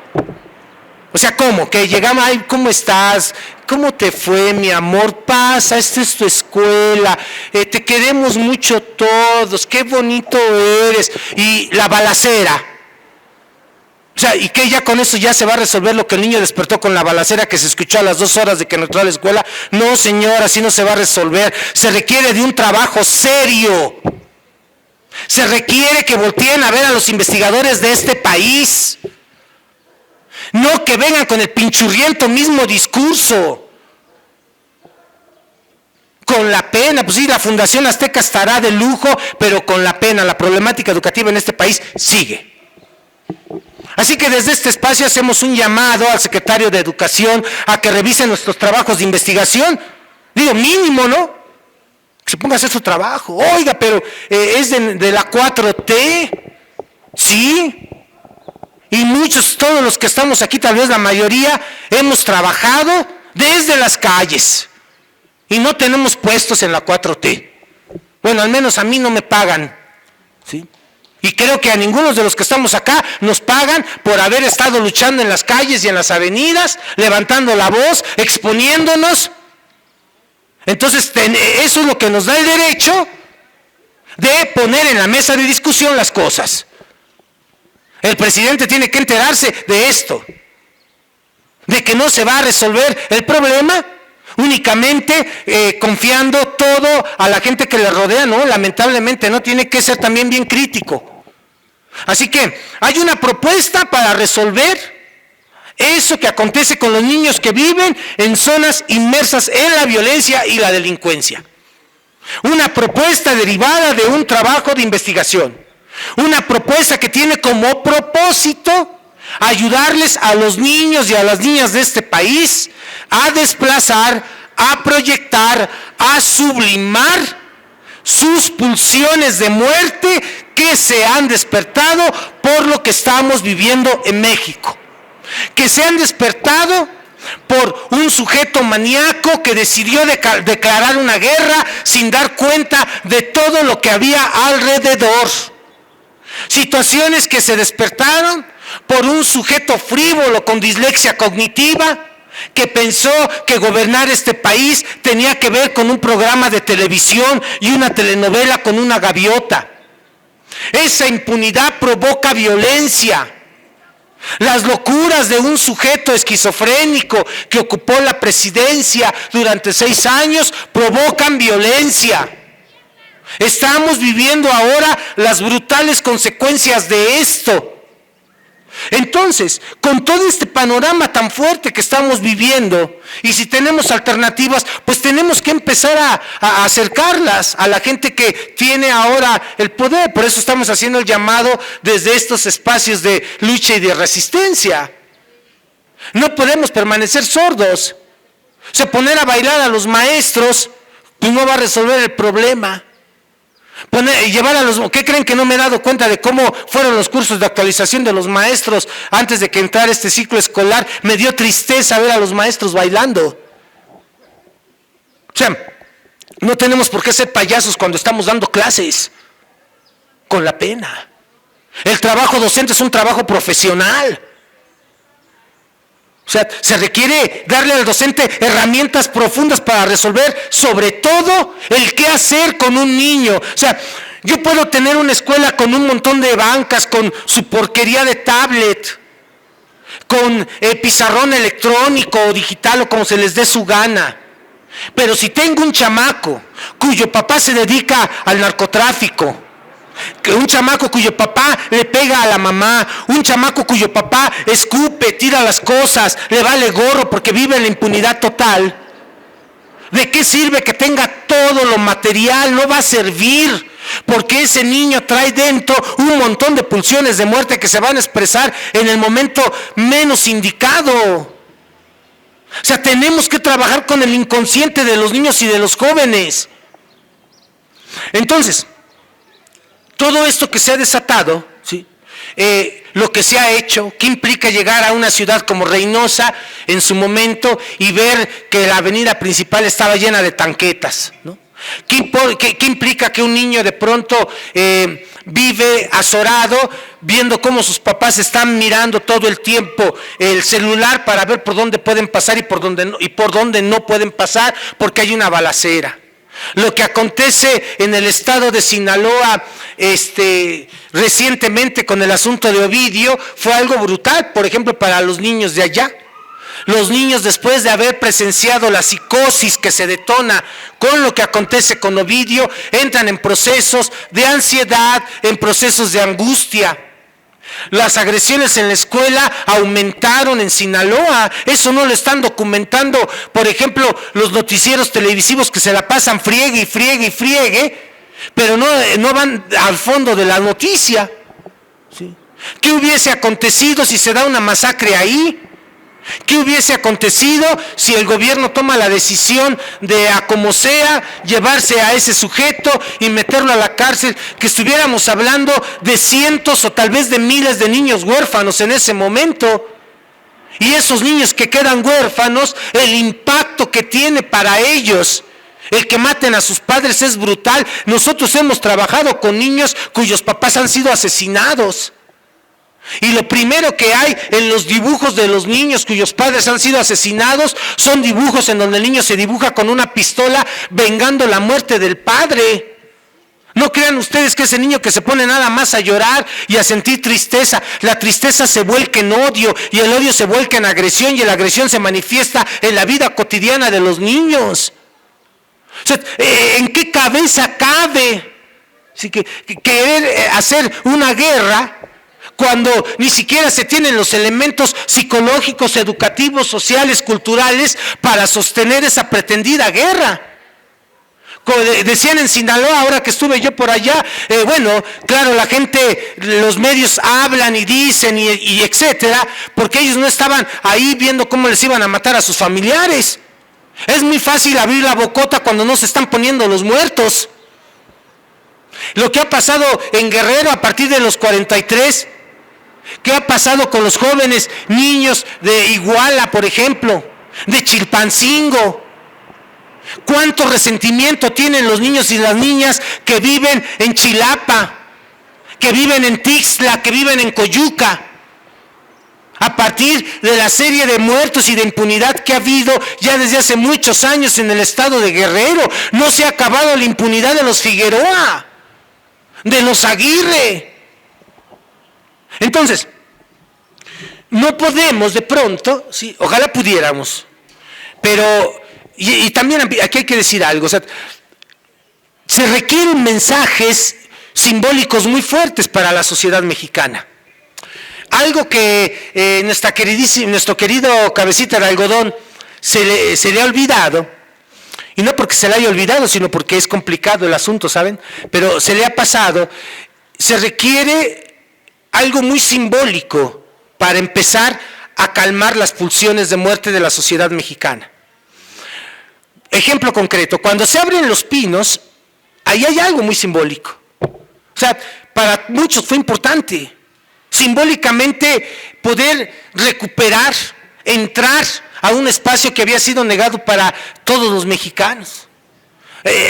A: O sea, ¿cómo? Que llegamos, ay, ¿cómo estás? ¿Cómo te fue, mi amor? Pasa, esta es tu escuela, te queremos mucho todos, qué bonito eres. Y la balacera. O sea, ¿y qué? Ya con eso ya se va a resolver lo que el niño despertó con la balacera que se escuchó a las 2 horas de que entró a la escuela. No, señora, así no se va a resolver. Se requiere de un trabajo serio. Se requiere que volteen a ver a los investigadores de este país. No que vengan con el pinchurriento mismo discurso. Con la pena, pues sí, la Fundación Azteca estará de lujo, pero con la pena, la problemática educativa en este país sigue. Así que desde este espacio hacemos un llamado al secretario de Educación a que revise nuestros trabajos de investigación. Digo, mínimo, ¿no? Que se ponga a hacer su trabajo. Oiga, pero es de la 4T. Sí. Y muchos, todos los que estamos aquí, tal vez la mayoría, hemos trabajado desde las calles. Y no tenemos puestos en la 4T. Bueno, al menos a mí no me pagan. ¿Sí? Y creo que a ninguno de los que estamos acá nos pagan por haber estado luchando en las calles y en las avenidas, levantando la voz, exponiéndonos. Entonces, eso es lo que nos da el derecho de poner en la mesa de discusión las cosas. El presidente tiene que enterarse de esto, de que no se va a resolver el problema únicamente confiando todo a la gente que le rodea, ¿no? Lamentablemente, ¿no? Tiene que ser también bien crítico. Así que hay una propuesta para resolver eso que acontece con los niños que viven en zonas inmersas en la violencia y la delincuencia. Una propuesta derivada de un trabajo de investigación. Una propuesta que tiene como propósito ayudarles a los niños y a las niñas de este país a desplazar, a proyectar, a sublimar sus pulsiones de muerte que se han despertado por lo que estamos viviendo en México. Que se han despertado por un sujeto maníaco que decidió declarar una guerra sin dar cuenta de todo lo que había alrededor. Situaciones que se despertaron por un sujeto frívolo con dislexia cognitiva que pensó que gobernar este país tenía que ver con un programa de televisión y una telenovela con una gaviota. Esa impunidad provoca violencia. Las locuras de un sujeto esquizofrénico que ocupó la presidencia durante 6 años provocan violencia. Estamos viviendo ahora las brutales consecuencias de esto. Entonces, con todo este panorama tan fuerte que estamos viviendo, y si tenemos alternativas, pues tenemos que empezar a acercarlas a la gente que tiene ahora el poder. Por eso estamos haciendo el llamado desde estos espacios de lucha y de resistencia. No podemos permanecer sordos. O sea, poner a bailar a los maestros, pues no va a resolver el problema. Llevar a los, ¿qué creen que no me he dado cuenta de cómo fueron los cursos de actualización de los maestros antes de que entrara este ciclo escolar? Me dio tristeza ver a los maestros bailando. O sea, no tenemos por qué ser payasos cuando estamos dando clases, con la pena. El trabajo docente es un trabajo profesional. O sea, se requiere darle al docente herramientas profundas para resolver, sobre todo, el qué hacer con un niño. O sea, yo puedo tener una escuela con un montón de bancas, con su porquería de tablet, con pizarrón electrónico o digital o como se les dé su gana. Pero si tengo un chamaco cuyo papá se dedica al narcotráfico, un chamaco cuyo papá le pega a la mamá, un chamaco cuyo papá escupe, tira las cosas, le vale gorro porque vive en la impunidad total, ¿de qué sirve que tenga todo lo material? No va a servir, porque ese niño trae dentro un montón de pulsiones de muerte que se van a expresar en el momento menos indicado. O sea, tenemos que trabajar con el inconsciente de los niños y de los jóvenes. Entonces, todo esto que se ha desatado, ¿sí? Lo que se ha hecho, ¿qué implica llegar a una ciudad como Reynosa en su momento y ver que la avenida principal estaba llena de tanquetas, ¿no? ¿Qué implica que un niño de pronto vive azorado viendo cómo sus papás están mirando todo el tiempo el celular para ver por dónde pueden pasar y por dónde no pueden pasar porque hay una balacera? Lo que acontece en el estado de Sinaloa recientemente con el asunto de Ovidio fue algo brutal, por ejemplo, para los niños de allá. Los niños, después de haber presenciado la psicosis que se detona con lo que acontece con Ovidio, entran en procesos de ansiedad, en procesos de angustia. Las agresiones en la escuela aumentaron en Sinaloa. Eso no lo están documentando, por ejemplo, los noticieros televisivos que se la pasan friegue y friegue y friegue, pero no van al fondo de la noticia, ¿sí? ¿Qué hubiese acontecido si se da una masacre ahí? ¿Qué hubiese acontecido si el gobierno toma la decisión de, a como sea, llevarse a ese sujeto y meterlo a la cárcel? Que estuviéramos hablando de cientos o tal vez de miles de niños huérfanos en ese momento. Y esos niños que quedan huérfanos, el impacto que tiene para ellos, el que maten a sus padres, es brutal. Nosotros hemos trabajado con niños cuyos papás han sido asesinados. Y lo primero que hay en los dibujos de los niños cuyos padres han sido asesinados son dibujos en donde el niño se dibuja con una pistola vengando la muerte del padre. No crean ustedes que ese niño que se pone nada más a llorar y a sentir tristeza, la tristeza se vuelca en odio y el odio se vuelca en agresión y la agresión se manifiesta en la vida cotidiana de los niños. O sea, ¿en qué cabeza cabe querer hacer una guerra cuando ni siquiera se tienen los elementos psicológicos, educativos, sociales, culturales para sostener esa pretendida guerra? Como decían en Sinaloa, ahora que estuve yo por allá, bueno, claro, la gente, los medios hablan y dicen y etcétera, porque ellos no estaban ahí viendo cómo les iban a matar a sus familiares. Es muy fácil abrir la bocota cuando no se están poniendo los muertos. Lo que ha pasado en Guerrero a partir de los 43, ¿qué ha pasado con los jóvenes niños de Iguala, por ejemplo, de Chilpancingo? ¿Cuánto resentimiento tienen los niños y las niñas que viven en Chilapa, que viven en Tixla, que viven en Coyuca? A partir de la serie de muertos y de impunidad que ha habido ya desde hace muchos años en el estado de Guerrero, no se ha acabado la impunidad de los Figueroa, de los Aguirre. Entonces, no podemos de pronto, sí, ojalá pudiéramos, pero, y también aquí hay que decir algo, o sea, se requieren mensajes simbólicos muy fuertes para la sociedad mexicana. Algo que nuestro querido cabecita de algodón se le ha olvidado, y no porque se le haya olvidado, sino porque es complicado el asunto, ¿saben? Pero se le ha pasado, se requiere algo muy simbólico para empezar a calmar las pulsiones de muerte de la sociedad mexicana. Ejemplo concreto, cuando se abren los pinos, ahí hay algo muy simbólico. O sea, para muchos fue importante, simbólicamente, poder recuperar, entrar a un espacio que había sido negado para todos los mexicanos.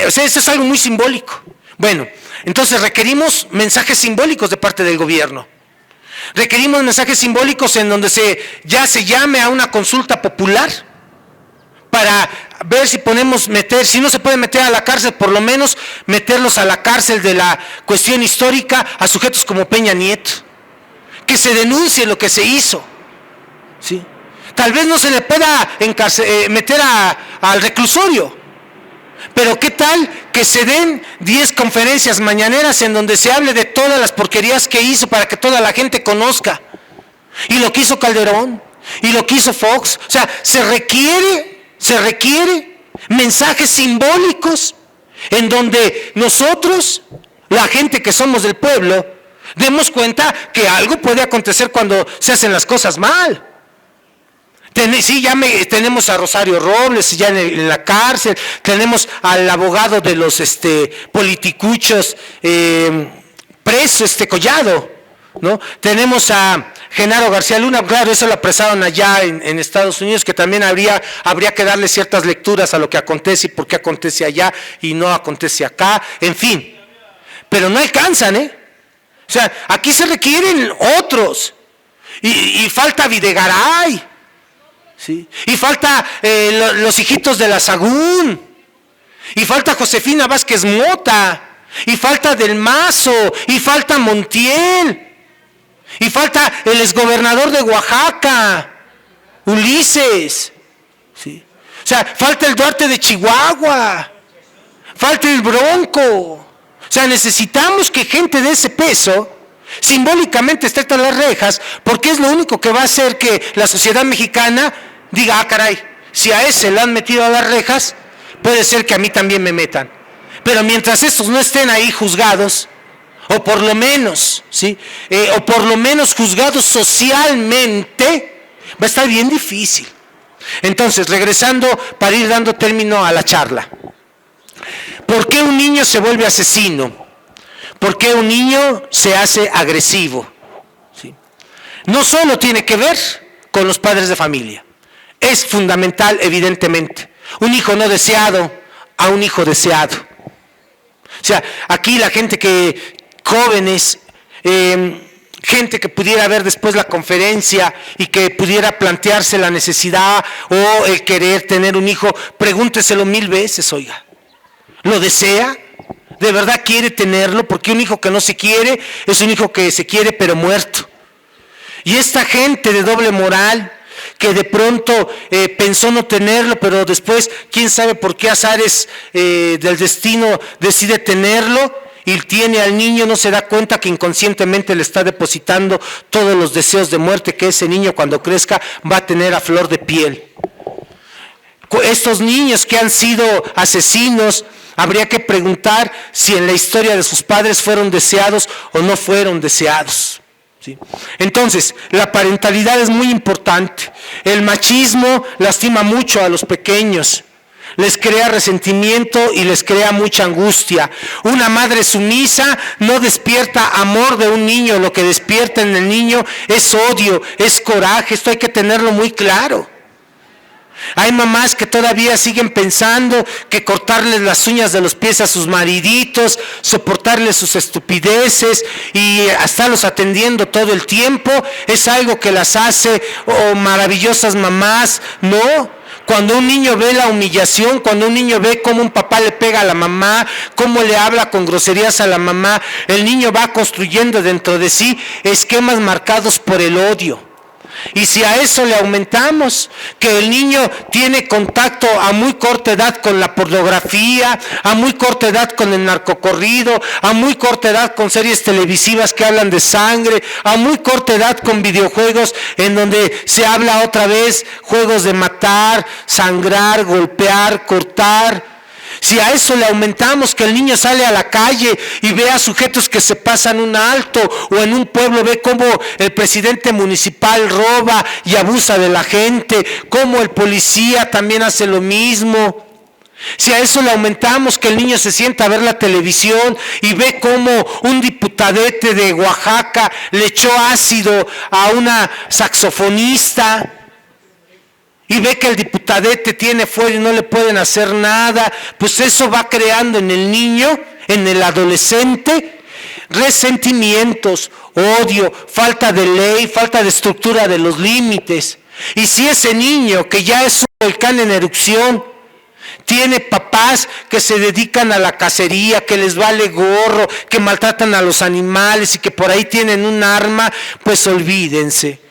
A: O sea, eso es algo muy simbólico. Bueno, entonces requerimos mensajes simbólicos de parte del gobierno. Requerimos mensajes simbólicos en donde ya se llame a una consulta popular para ver si podemos meter, si no se puede meter a la cárcel, por lo menos meterlos a la cárcel de la cuestión histórica a sujetos como Peña Nieto. Que se denuncie lo que se hizo, ¿sí? Tal vez no se le pueda meter al reclusorio, pero ¿qué tal que se den 10 conferencias mañaneras en donde se hable de todas las porquerías que hizo para que toda la gente conozca? Y lo que hizo Calderón, y lo que hizo Fox. O sea, se requiere mensajes simbólicos en donde nosotros, la gente que somos del pueblo, demos cuenta que algo puede acontecer cuando se hacen las cosas mal. Sí, tenemos a Rosario Robles ya en la cárcel, tenemos al abogado de los politicuchos preso, Collado, ¿no? Tenemos a Genaro García Luna, claro, eso lo apresaron allá en Estados Unidos, que también habría que darle ciertas lecturas a lo que acontece y por qué acontece allá y no acontece acá, en fin. Pero no alcanzan, O sea, aquí se requieren otros. Y falta Videgaray, ¿sí? Y falta los hijitos de la Sagún. Y falta Josefina Vázquez Mota. Y falta Del Mazo. Y falta Montiel. Y falta el exgobernador de Oaxaca, Ulises, ¿sí? O sea, falta el Duarte de Chihuahua. Falta el Bronco. O sea, necesitamos que gente de ese peso simbólicamente esté tras las rejas, porque es lo único que va a hacer que la sociedad mexicana diga, caray, si a ese lo han metido a las rejas, puede ser que a mí también me metan. Pero mientras estos no estén ahí juzgados, o por lo menos, ¿sí? O por lo menos juzgados socialmente, va a estar bien difícil. Entonces, regresando para ir dando término a la charla. ¿Por qué un niño se vuelve asesino? ¿Por qué un niño se hace agresivo? ¿Sí? No solo tiene que ver con los padres de familia. Es fundamental, evidentemente. Un hijo no deseado a un hijo deseado. O sea, aquí la gente jóvenes, gente que pudiera ver después la conferencia y que pudiera plantearse la necesidad o el querer tener un hijo, pregúnteselo 1000 veces, oiga. ¿Lo desea? ¿De verdad quiere tenerlo? Porque un hijo que no se quiere es un hijo que se quiere pero muerto. Y esta gente de doble moral, que de pronto pensó no tenerlo, pero después, quién sabe por qué azares del destino decide tenerlo, y tiene al niño, no se da cuenta que inconscientemente le está depositando todos los deseos de muerte que ese niño cuando crezca va a tener a flor de piel. Estos niños que han sido asesinos, habría que preguntar si en la historia de sus padres fueron deseados o no fueron deseados. ¿Sí? Entonces, la parentalidad es muy importante. El machismo lastima mucho a los pequeños. Les crea resentimiento y les crea mucha angustia. Una madre sumisa no despierta amor de un niño, lo que despierta en el niño es odio, es coraje, esto hay que tenerlo muy claro. Hay mamás que todavía siguen pensando que cortarles las uñas de los pies a sus mariditos, soportarles sus estupideces y estarlos atendiendo todo el tiempo es algo que las hace maravillosas mamás. No. Cuando un niño ve la humillación, cuando un niño ve cómo un papá le pega a la mamá, cómo le habla con groserías a la mamá, el niño va construyendo dentro de sí esquemas marcados por el odio. Y si a eso le aumentamos que el niño tiene contacto a muy corta edad con la pornografía, a muy corta edad con el narcocorrido, a muy corta edad con series televisivas que hablan de sangre, a muy corta edad con videojuegos en donde se habla otra vez juegos de matar, sangrar, golpear, cortar. Si a eso le aumentamos que el niño sale a la calle y ve a sujetos que se pasan un alto, o en un pueblo ve cómo el presidente municipal roba y abusa de la gente, cómo el policía también hace lo mismo. Si a eso le aumentamos que el niño se sienta a ver la televisión y ve cómo un diputadete de Oaxaca le echó ácido a una saxofonista, y ve que el diputadete tiene fuego y no le pueden hacer nada, pues eso va creando en el niño, en el adolescente, resentimientos, odio, falta de ley, falta de estructura de los límites. Y si ese niño, que ya es un volcán en erupción, tiene papás que se dedican a la cacería, que les vale gorro, que maltratan a los animales y que por ahí tienen un arma, pues olvídense.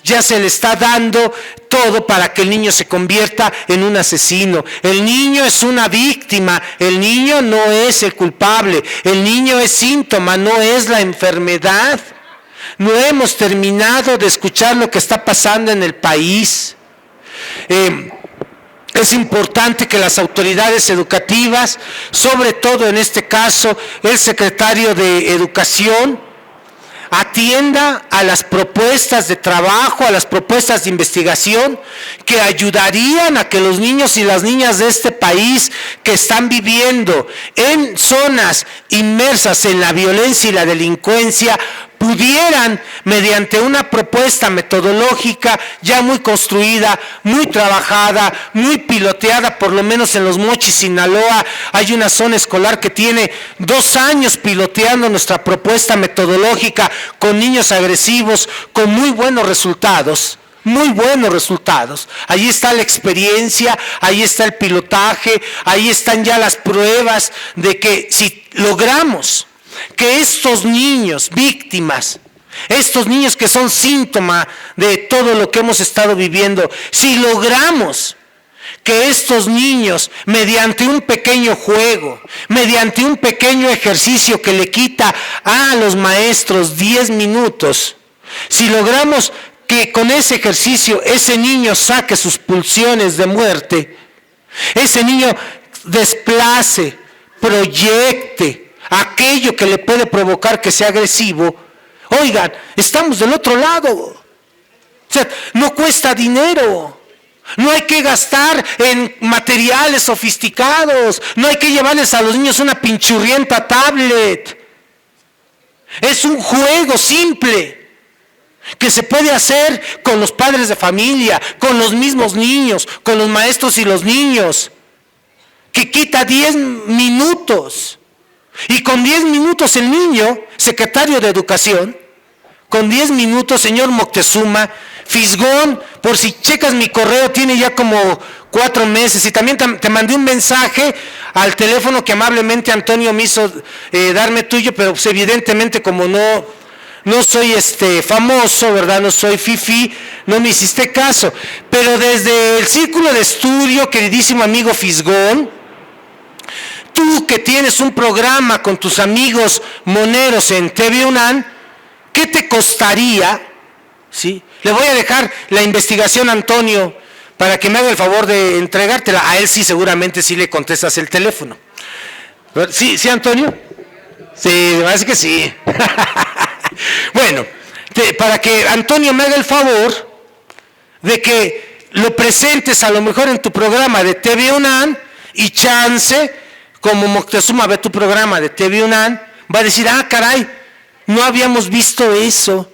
A: Ya se le está dando todo para que el niño se convierta en un asesino. El niño es una víctima, el niño no es el culpable, el niño es síntoma, no es la enfermedad. No hemos terminado de escuchar lo que está pasando en el país. Es importante que las autoridades educativas, sobre todo en este caso el secretario de Educación, atienda a las propuestas de trabajo, a las propuestas de investigación que ayudarían a que los niños y las niñas de este país que están viviendo en zonas inmersas en la violencia y la delincuencia pudieran, mediante una propuesta metodológica ya muy construida, muy trabajada, muy piloteada, por lo menos en Los Mochis, Sinaloa, hay una zona escolar que tiene 2 años piloteando nuestra propuesta metodológica con niños agresivos, con muy buenos resultados. Muy buenos resultados. Ahí está la experiencia, ahí está el pilotaje, ahí están ya las pruebas de que si logramos que estos niños víctimas, estos niños que son síntoma de todo lo que hemos estado viviendo, si logramos que estos niños, mediante un pequeño juego, mediante un pequeño ejercicio que le quita a los maestros 10 minutos, si logramos que con ese ejercicio ese niño saque sus pulsiones de muerte, ese niño desplace, proyecte, aquello que le puede provocar que sea agresivo, oigan, estamos del otro lado. O sea, no cuesta dinero. No hay que gastar en materiales sofisticados. No hay que llevarles a los niños una pinchurrienta tablet. Es un juego simple que se puede hacer con los padres de familia, con los mismos niños, con los maestros y los niños, que quita 10 minutos. Y con 10 minutos el niño, secretario de Educación, con 10 minutos, señor Moctezuma, Fisgón, por si checas mi correo, tiene ya como 4 meses, y también te mandé un mensaje al teléfono que amablemente Antonio me hizo darme tuyo, pero pues evidentemente como no soy famoso, ¿verdad? No soy fifi, no me hiciste caso. Pero desde el círculo de estudio, queridísimo amigo Fisgón, tú que tienes un programa con tus amigos moneros en TV UNAM, ¿qué te costaría? ¿Sí? Le voy a dejar la investigación a Antonio para que me haga el favor de entregártela. A él sí, seguramente sí le contestas el teléfono. ¿Sí, Antonio? Sí, me parece que sí. Bueno, para que Antonio me haga el favor de que lo presentes a lo mejor en tu programa de TV UNAM, y chance, como Moctezuma ve tu programa de TV UNAM, va a decir, caray, no habíamos visto eso.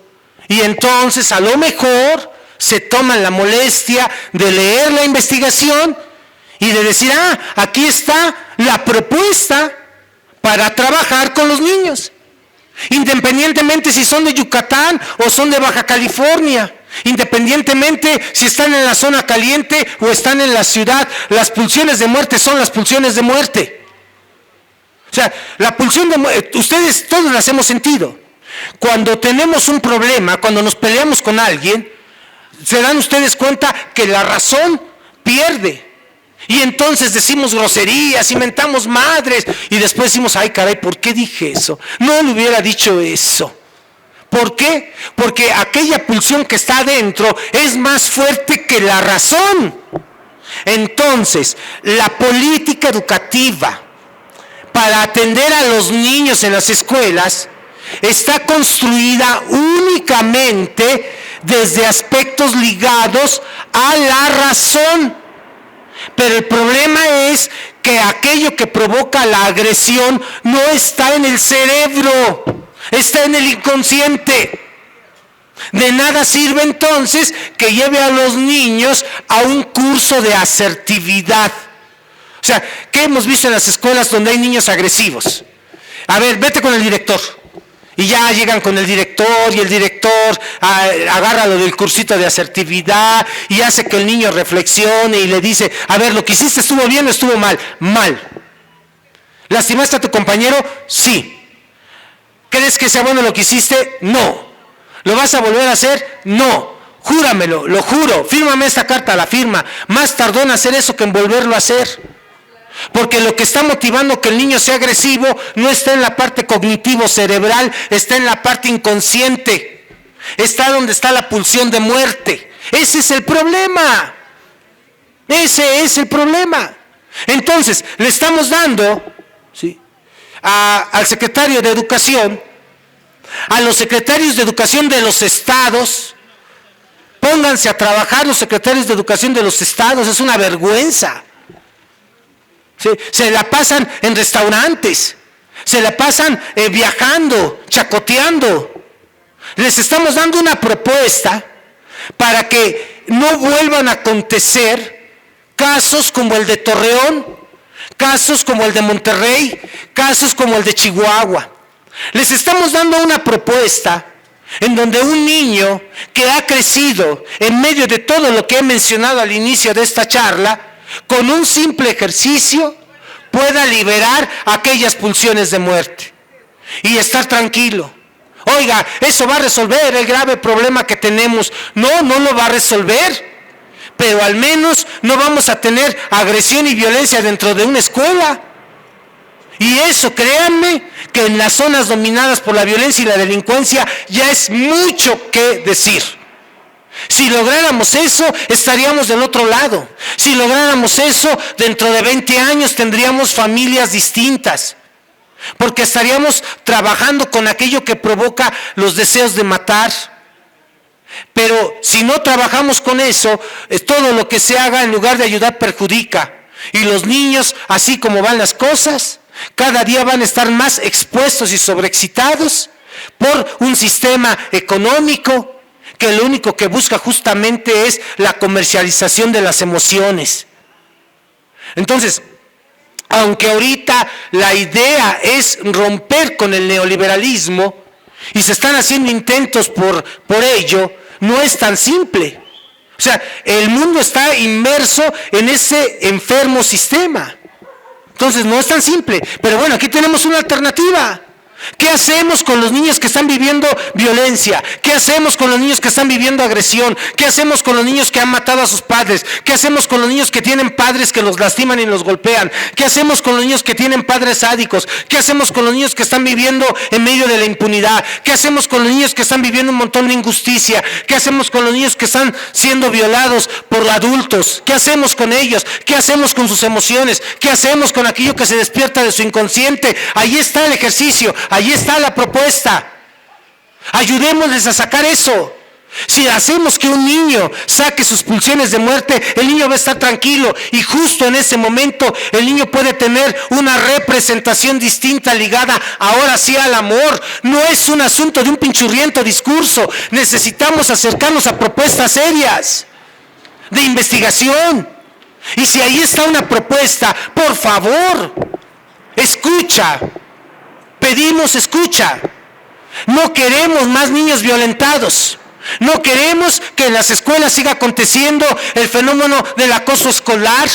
A: Y entonces a lo mejor se toman la molestia de leer la investigación y de decir, aquí está la propuesta para trabajar con los niños, independientemente si son de Yucatán o son de Baja California, independientemente si están en la zona caliente o están en la ciudad. Las pulsiones de muerte son las pulsiones de muerte. O sea, la pulsión de muerte, ustedes todos las hemos sentido. Cuando tenemos un problema, cuando nos peleamos con alguien, se dan ustedes cuenta que la razón pierde. Y entonces decimos groserías, inventamos madres, y después decimos, ay caray, ¿por qué dije eso? No le hubiera dicho eso. ¿Por qué? Porque aquella pulsión que está adentro es más fuerte que la razón. Entonces, la política educativa para atender a los niños en las escuelas está construida únicamente desde aspectos ligados a la razón. Pero el problema es que aquello que provoca la agresión no está en el cerebro, está en el inconsciente. De nada sirve entonces que lleve a los niños a un curso de asertividad. O sea, ¿qué hemos visto en las escuelas donde hay niños agresivos? A ver, vete con el director. Y ya llegan con el director, y el director agarra lo del cursito de asertividad y hace que el niño reflexione y le dice, a ver, ¿lo que hiciste estuvo bien o estuvo mal? Mal. ¿Lastimaste a tu compañero? Sí. ¿Crees que sea bueno lo que hiciste? No. ¿Lo vas a volver a hacer? No. Júramelo, lo juro, fírmame esta carta, la firma. Más tardó en hacer eso que en volverlo a hacer. Porque lo que está motivando que el niño sea agresivo no está en la parte cognitivo-cerebral, está en la parte inconsciente. Está donde está la pulsión de muerte. Ese es el problema. Ese es el problema. Entonces, le estamos dando, ¿sí?, al secretario de Educación, a los secretarios de Educación de los estados, pónganse a trabajar los secretarios de Educación de los estados, es una vergüenza. ¿Sí? Se la pasan en restaurantes, se la pasan viajando, chacoteando. Les estamos dando una propuesta para que no vuelvan a acontecer casos como el de Torreón, casos como el de Monterrey, casos como el de Chihuahua. Les estamos dando una propuesta en donde un niño que ha crecido en medio de todo lo que he mencionado al inicio de esta charla, con un simple ejercicio pueda liberar aquellas pulsiones de muerte y estar tranquilo. Oiga, eso va a resolver el grave problema que tenemos. No, no lo va a resolver, pero al menos no vamos a tener agresión y violencia dentro de una escuela. Y eso, créanme, que en las zonas dominadas por la violencia y la delincuencia ya es mucho que decir. Si lográramos eso, estaríamos del otro lado. Si lográramos eso, dentro de 20 años tendríamos familias distintas. porque estaríamos trabajando con aquello que provoca los deseos de matar. Pero si no trabajamos con eso, todo lo que se haga en lugar de ayudar perjudica. Y los niños, así como van las cosas, cada día van a estar más expuestos y sobreexcitados por un sistema económico que lo único que busca justamente es la comercialización de las emociones. Entonces, aunque ahorita la idea es romper con el neoliberalismo y se están haciendo intentos por ello, no es tan simple. O sea, el mundo está inmerso en ese enfermo sistema. Entonces no es tan simple. Pero bueno, aquí tenemos una alternativa. ¿Qué hacemos con los niños que están viviendo violencia? ¿Qué hacemos con los niños que están viviendo agresión? ¿Qué hacemos con los niños que han matado a sus padres? ¿Qué hacemos con los niños que tienen padres que los lastiman y los golpean? ¿Qué hacemos con los niños que tienen padres sádicos? ¿Qué hacemos con los niños que están viviendo en medio de la impunidad? ¿Qué hacemos con los niños que están viviendo un montón de injusticia? ¿Qué hacemos con los niños que están siendo violados por adultos? ¿Qué hacemos con ellos? ¿Qué hacemos con sus emociones? ¿Qué hacemos con aquello que se despierta de su inconsciente? Ahí está el ejercicio. Ahí está la propuesta. Ayudémosles a sacar eso. Si hacemos que un niño saque sus pulsiones de muerte, el niño va a estar tranquilo y justo en ese momento el niño puede tener una representación distinta ligada ahora sí al amor. No es un asunto de un pinchurriento discurso. Necesitamos acercarnos a propuestas serias de investigación. Y si ahí está una propuesta, por favor, escucha. Pedimos escucha. No queremos más niños violentados. No queremos que en las escuelas siga aconteciendo el fenómeno del acoso escolar.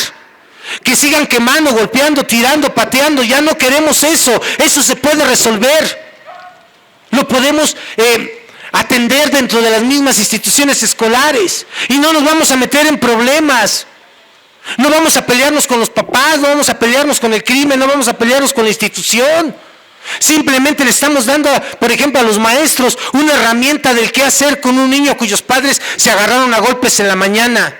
A: Que sigan quemando, golpeando, tirando, pateando. Ya no queremos eso. Eso se puede resolver. Lo podemos atender dentro de las mismas instituciones escolares. Y no nos vamos a meter en problemas. No vamos a pelearnos con los papás, no vamos a pelearnos con el crimen, no vamos a pelearnos con la institución. Simplemente le estamos dando, por ejemplo, a los maestros una herramienta del qué hacer con un niño cuyos padres se agarraron a golpes en la mañana.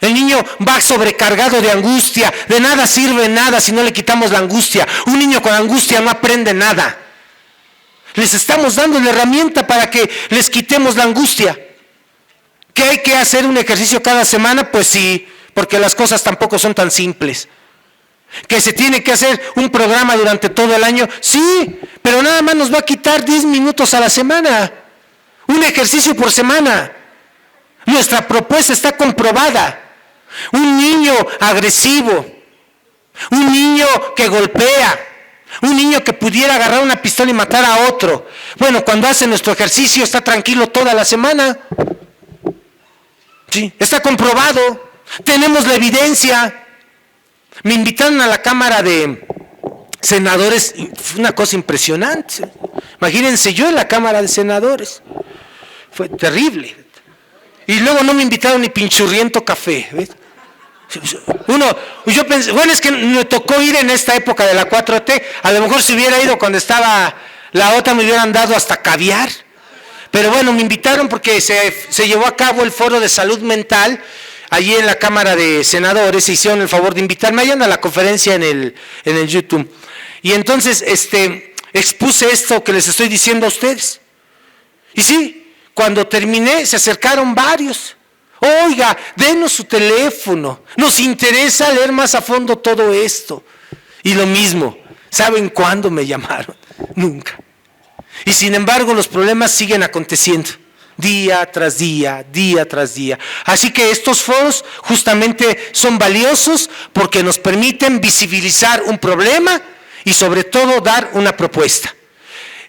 A: El niño va sobrecargado de angustia, de nada sirve nada si no le quitamos la angustia. Un niño con angustia no aprende nada. Les estamos dando la herramienta para que les quitemos la angustia. ¿Que hay que hacer un ejercicio cada semana? Pues sí, porque las cosas tampoco son tan simples. ¿Que se tiene que hacer un programa durante todo el año? Sí, pero nada más nos va a quitar 10 minutos a la semana. Un ejercicio por semana. Nuestra propuesta está comprobada. Un niño agresivo, un niño que golpea, un niño que pudiera agarrar una pistola y matar a otro. Bueno, cuando hace nuestro ejercicio está tranquilo toda la semana. Sí, está comprobado. Tenemos la evidencia. Me invitaron a la Cámara de Senadores, fue una cosa impresionante. Imagínense, yo en la Cámara de Senadores, fue terrible. Y luego no me invitaron ni pinchurriento café. ¿Ves? Yo pensé, bueno, es que me tocó ir en esta época de la 4T, a lo mejor si hubiera ido cuando estaba la otra me hubieran dado hasta caviar. Pero bueno, me invitaron porque se llevó a cabo el foro de salud mental. Allí en la Cámara de Senadores se hicieron el favor de invitarme, allá anda la conferencia en el YouTube. Y entonces expuse esto que les estoy diciendo a ustedes. Y sí, cuando terminé se acercaron varios. Oiga, denos su teléfono, nos interesa leer más a fondo todo esto. Y lo mismo, ¿saben cuándo me llamaron? Nunca. Y sin embargo los problemas siguen aconteciendo. Día tras día, día tras día. Así que estos foros justamente son valiosos porque nos permiten visibilizar un problema y sobre todo dar una propuesta.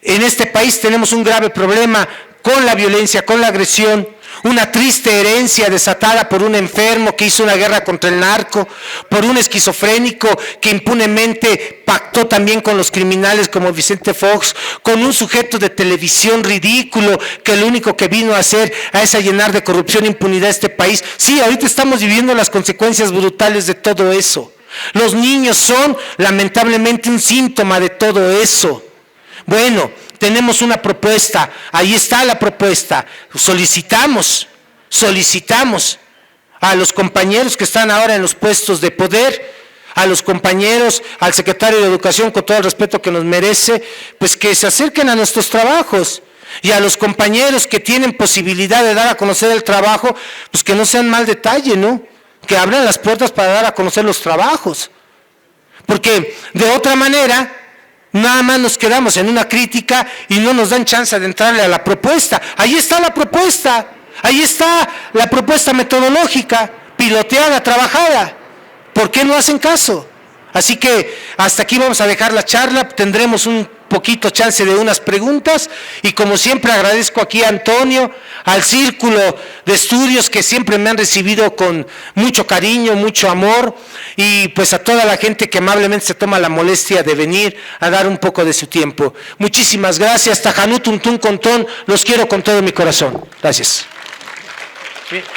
A: En este país tenemos un grave problema con la violencia, con la agresión, una triste herencia desatada por un enfermo que hizo una guerra contra el narco, por un esquizofrénico que impunemente pactó también con los criminales como Vicente Fox, con un sujeto de televisión ridículo que lo único que vino a hacer es a llenar de corrupción e impunidad a este país. Sí, ahorita estamos viviendo las consecuencias brutales de todo eso. Los niños son lamentablemente un síntoma de todo eso. Bueno, tenemos una propuesta, ahí está la propuesta, solicitamos a los compañeros que están ahora en los puestos de poder a los compañeros, al secretario de Educación, con todo el respeto que nos merece, pues que se acerquen a nuestros trabajos. Y a los compañeros que tienen posibilidad de dar a conocer el trabajo, pues que no sean mal detalle, ¿no? Que abran las puertas para dar a conocer los trabajos. Porque de otra manera, nada más nos quedamos en una crítica y no nos dan chance de entrarle a la propuesta. Ahí está la propuesta, ahí está la propuesta metodológica, piloteada, trabajada. ¿Por qué no hacen caso? Así que hasta aquí vamos a dejar la charla, tendremos un poquito chance de unas preguntas y como siempre agradezco aquí a Antonio, al Círculo de Estudios que siempre me han recibido con mucho cariño, mucho amor y pues a toda la gente que amablemente se toma la molestia de venir a dar un poco de su tiempo. Muchísimas gracias, Tajanú Tuntún Contón, los quiero con todo mi corazón. Gracias.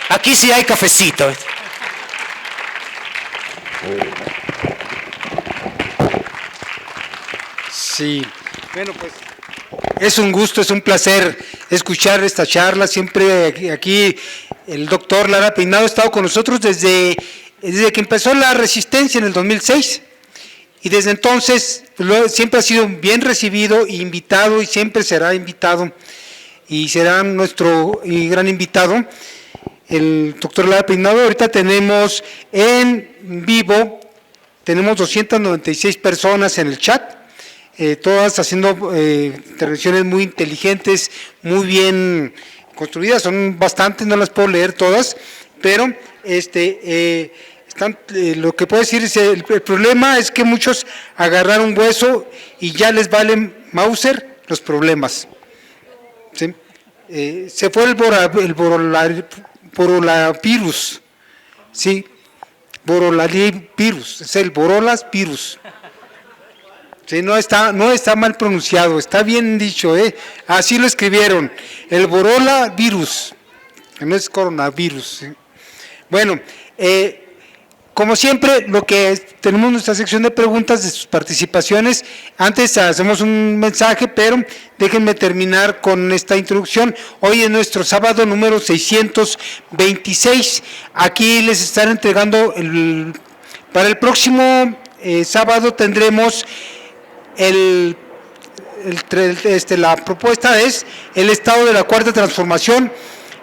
A: Aquí sí hay cafecito.
B: Sí, bueno, pues es un gusto, es un placer escuchar esta charla. Siempre aquí el doctor Lara Peinado ha estado con nosotros desde que empezó la resistencia en el 2006 y desde entonces siempre ha sido bien recibido, invitado y siempre será invitado y será nuestro gran invitado el doctor Lara Peinado. Ahorita tenemos en vivo, tenemos 296 personas en el chat. Todas haciendo intervenciones muy inteligentes, muy bien construidas, son bastantes, no las puedo leer todas, pero lo que puedo decir es el problema es que muchos agarraron hueso y ya les valen Mauser los problemas. ¿Sí? Se fue el borolavirus, ¿sí? Borolavirus, es el borolas virus. Sí, no está mal pronunciado, está bien dicho, así lo escribieron, el virus, que no es coronavirus. ¿Sí? Bueno, como siempre, tenemos nuestra sección de preguntas de sus participaciones. Antes hacemos un mensaje, pero déjenme terminar con esta introducción. Hoy es nuestro sábado número 626. Aquí les están entregando, para el próximo sábado tendremos la propuesta es el estado de la Cuarta Transformación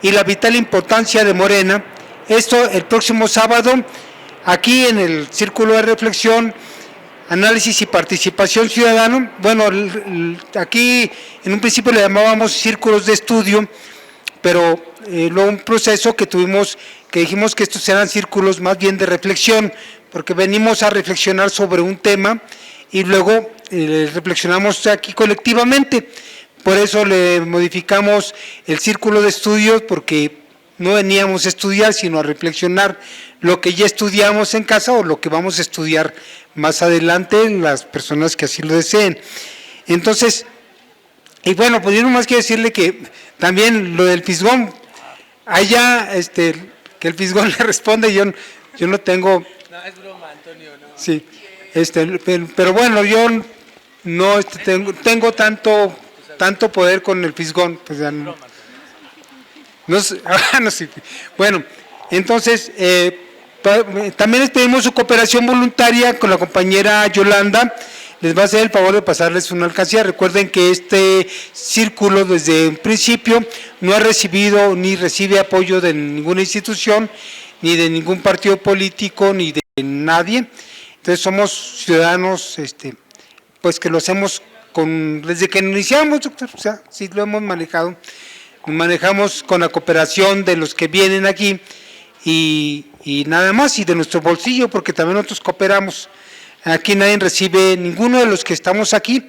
B: y la vital importancia de Morena. Esto el próximo sábado, aquí en el Círculo de Reflexión, Análisis y Participación Ciudadano. Bueno, aquí en un principio le llamábamos círculos de estudio, pero luego un proceso que dijimos que estos eran círculos más bien de reflexión, porque venimos a reflexionar sobre un tema y luego reflexionamos aquí colectivamente. Por eso le modificamos el círculo de estudios, porque no veníamos a estudiar, sino a reflexionar lo que ya estudiamos en casa o lo que vamos a estudiar más adelante, las personas que así lo deseen. Entonces, y bueno, pues yo no más quiero decirle que también lo del fisgón, allá, que el fisgón le responde, yo no tengo...
A: No, es broma, Antonio, no.
B: Sí. Pero bueno, yo no tengo tanto poder con el fisgón, pues ya no sé. Bueno, entonces también les pedimos su cooperación voluntaria con la compañera Yolanda. Les va a hacer el favor de pasarles una alcancía. Recuerden que este círculo desde un principio no ha recibido ni recibe apoyo de ninguna institución, ni de ningún partido político, ni de nadie. Entonces somos ciudadanos, pues que lo hacemos desde que iniciamos, doctor, o sea, sí lo hemos manejado, manejamos con la cooperación de los que vienen aquí y nada más, y de nuestro bolsillo, porque también nosotros cooperamos. Aquí nadie recibe, ninguno de los que estamos aquí,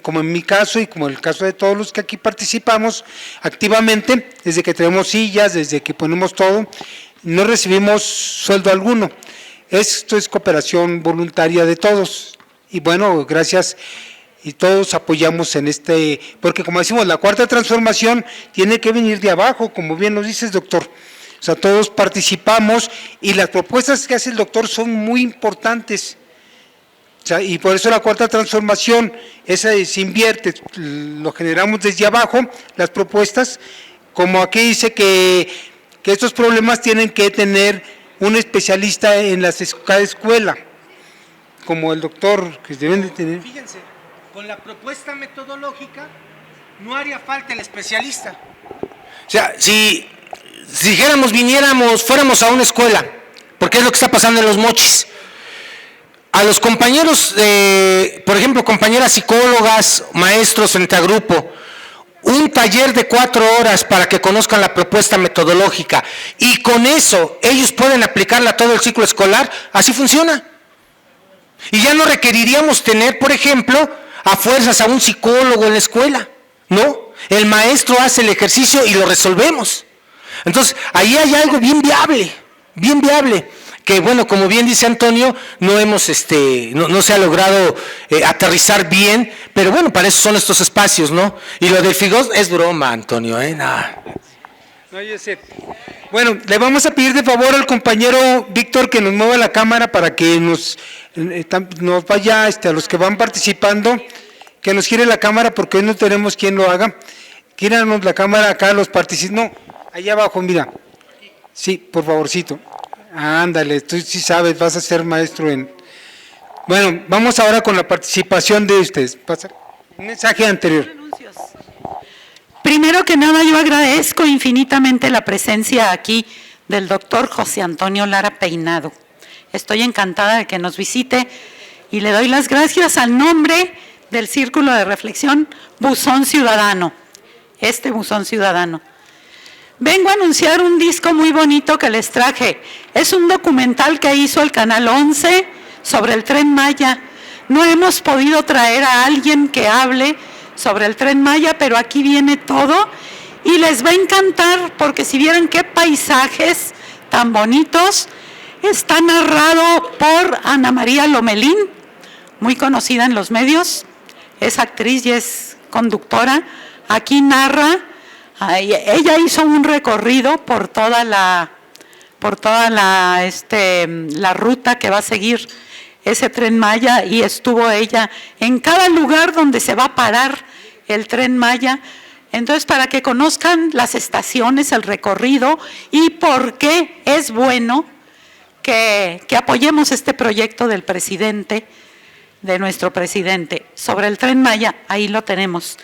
B: como en mi caso y como en el caso de todos los que aquí participamos activamente, desde que tenemos sillas, desde que ponemos todo, no recibimos sueldo alguno. Esto es cooperación voluntaria de todos y bueno, gracias y todos apoyamos en porque como decimos, la Cuarta Transformación tiene que venir de abajo, como bien nos dices, doctor. O sea, todos participamos y las propuestas que hace el doctor son muy importantes. O sea, y por eso la Cuarta Transformación, esa se invierte, lo generamos desde abajo, las propuestas, como aquí dice que estos problemas tienen que tener un especialista en cada escuela. como el doctor que deben de tener.
A: Fíjense, con la propuesta metodológica no haría falta el especialista. O sea, si dijéramos, fuéramos a una escuela, porque es lo que está pasando en Los Mochis, a los compañeros, por ejemplo, compañeras psicólogas, maestros frente a grupo, un taller de 4 horas para que conozcan la propuesta metodológica y con eso ellos pueden aplicarla a todo el ciclo escolar, así funciona. Y ya no requeriríamos tener, por ejemplo, a fuerzas a un psicólogo en la escuela, ¿no? El maestro hace el ejercicio y lo resolvemos. Entonces, ahí hay algo bien viable, que bueno, como bien dice Antonio, no se ha logrado aterrizar bien, pero bueno, para eso son estos espacios, ¿no? Y lo del FIGOS es broma, Antonio, Nah.
B: No, yo sé. Bueno, le vamos a pedir de favor al compañero Víctor que nos mueva la cámara para que nos vaya, a los que van participando, que nos gire la cámara porque hoy no tenemos quien lo haga. Gíranos la cámara acá, los participantes. No, allá abajo, mira. Sí, por favorcito. Ándale, tú sí sabes, vas a ser maestro en... Bueno, vamos ahora con la participación de ustedes. Pasa un mensaje anterior.
C: Primero que nada, yo agradezco infinitamente la presencia aquí del doctor José Antonio Lara Peinado. Estoy encantada de que nos visite y le doy las gracias al nombre del Círculo de Reflexión Buzón Ciudadano, Buzón Ciudadano. Vengo a anunciar un disco muy bonito que les traje. Es un documental que hizo el Canal 11 sobre el Tren Maya. No hemos podido traer a alguien que hable sobre el Tren Maya, pero aquí viene todo y les va a encantar porque si vieran qué paisajes tan bonitos. Está narrado por Ana María Lomelín, muy conocida en los medios, es actriz y es conductora. Aquí narra, ella hizo un recorrido por toda la ruta que va a seguir ese Tren Maya y estuvo ella en cada lugar donde se va a parar el Tren Maya. Entonces, para que conozcan las estaciones, el recorrido y por qué es bueno que apoyemos este proyecto del presidente, de nuestro presidente, sobre el Tren Maya, ahí lo tenemos.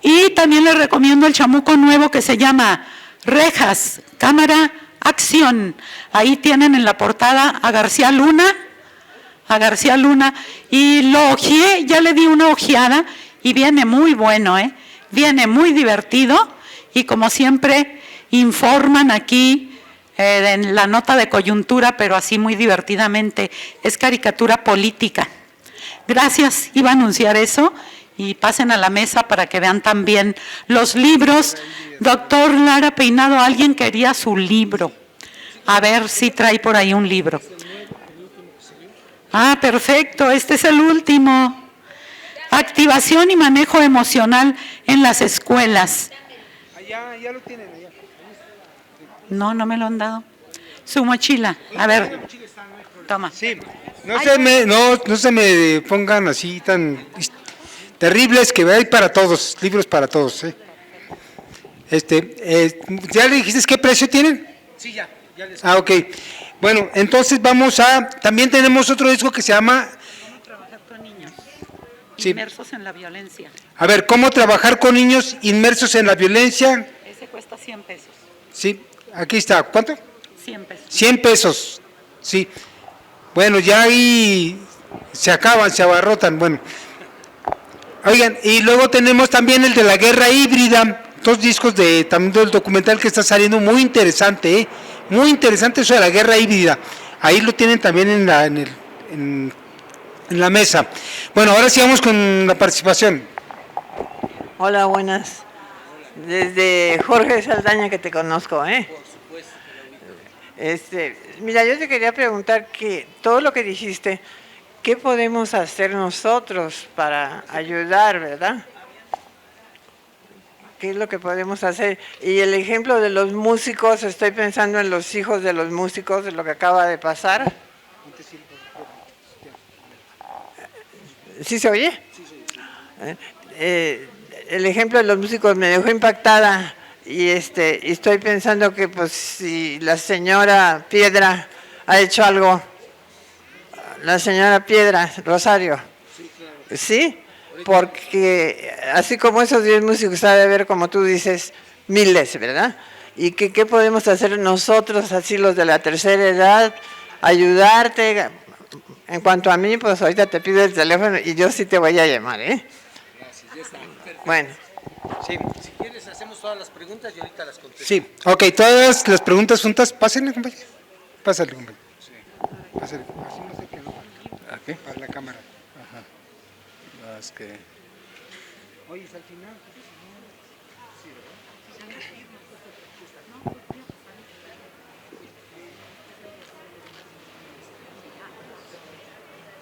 C: Y también les recomiendo el chamuco nuevo que se llama Rejas, Cámara, Acción. Ahí tienen en la portada a García Luna, y lo ojeé, ya le di una ojeada y viene muy bueno, viene muy divertido y como siempre informan aquí en la nota de coyuntura, pero así muy divertidamente, es caricatura política. Gracias, iba a anunciar eso y pasen a la mesa para que vean también los libros. Doctor Lara Peinado, alguien quería su libro. A ver si trae por ahí un libro. Ah, perfecto, este es el último. Activación y manejo emocional en las escuelas.
B: Ya lo tienen allá.
C: No me lo han dado. Su mochila, a ver, toma.
B: Sí, no se me pongan así tan terribles, que hay para todos, libros para todos. ¿Ya le dijiste qué precio tienen?
A: Sí, ya les...
B: Ok. Bueno, entonces también tenemos otro disco que se llama...
C: ¿Cómo trabajar con niños
B: Sí.
C: inmersos en la violencia?
B: A ver, ¿cómo trabajar con niños inmersos en la violencia?
C: Ese cuesta 100 pesos.
B: Sí, aquí está. ¿Cuánto?
C: 100 pesos.
B: 100 pesos, sí. Bueno, ya ahí se acaban, se abarrotan, bueno. Oigan, y luego tenemos también el de la guerra híbrida, 2 discos también del documental que está saliendo, muy interesante, muy interesante eso de la guerra híbrida. Ahí lo tienen también en la mesa. Bueno, ahora sí vamos con la participación.
D: Hola, buenas. Desde Jorge Saldaña que te conozco, Mira, yo te quería preguntar que todo lo que dijiste, ¿qué podemos hacer nosotros para ayudar, verdad? ¿Qué es lo que podemos hacer? Y el ejemplo de los músicos, estoy pensando en los hijos de los músicos, de lo que acaba de pasar. ¿Sí se oye? Sí, se oye. El ejemplo de los músicos me dejó impactada. Y estoy pensando que pues si la señora Piedra ha hecho algo la señora Piedra Rosario. ¿Sí? Porque así como esos 10 músicos ha de haber, como tú dices, miles, ¿verdad? ¿Y qué podemos hacer nosotros, así los de la tercera edad? Ayudarte. En cuanto a mí, pues ahorita te pido el teléfono y yo sí te voy a llamar, ¿eh?
A: Gracias, ya está. Perfecto.
D: Bueno.
B: Sí.
A: Si quieres, hacemos todas las preguntas y ahorita las contesto.
B: Sí, ok, todas las preguntas juntas, pásenle, compañero. Pásale, compañero. Sí. Pásale. Así no sé qué no.
E: ¿A qué?
B: Para la cámara.
E: Las que...
B: Oye, al final.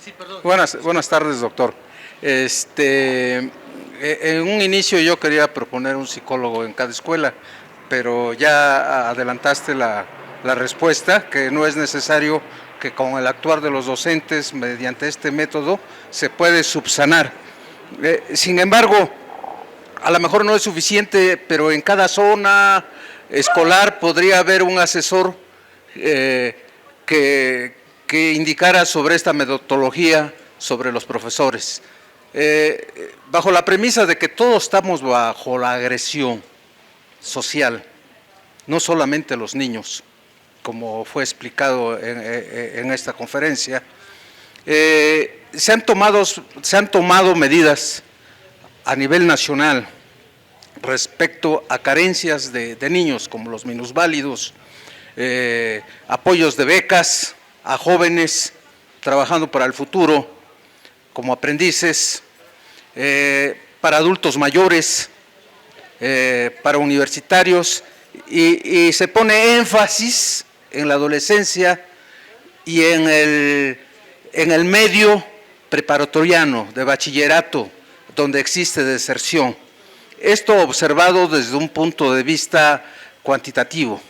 A: Sí, perdón.
E: Buenas tardes, doctor. En un inicio yo quería proponer un psicólogo en cada escuela, pero ya adelantaste la respuesta, que no es necesario, que con el actuar de los docentes mediante este método se puede subsanar. Sin embargo, a lo mejor no es suficiente, pero en cada zona escolar podría haber un asesor que indicara sobre esta metodología sobre los profesores. Bajo la premisa de que todos estamos bajo la agresión social, no solamente los niños, como fue explicado en esta conferencia, se han tomado medidas a nivel nacional respecto a carencias de niños, como los minusválidos, apoyos de becas a jóvenes trabajando para el futuro, como aprendices, para adultos mayores, para universitarios, y se pone énfasis en la adolescencia y en el medio preparatoriano de bachillerato, donde existe deserción. Esto observado desde un punto de vista cuantitativo.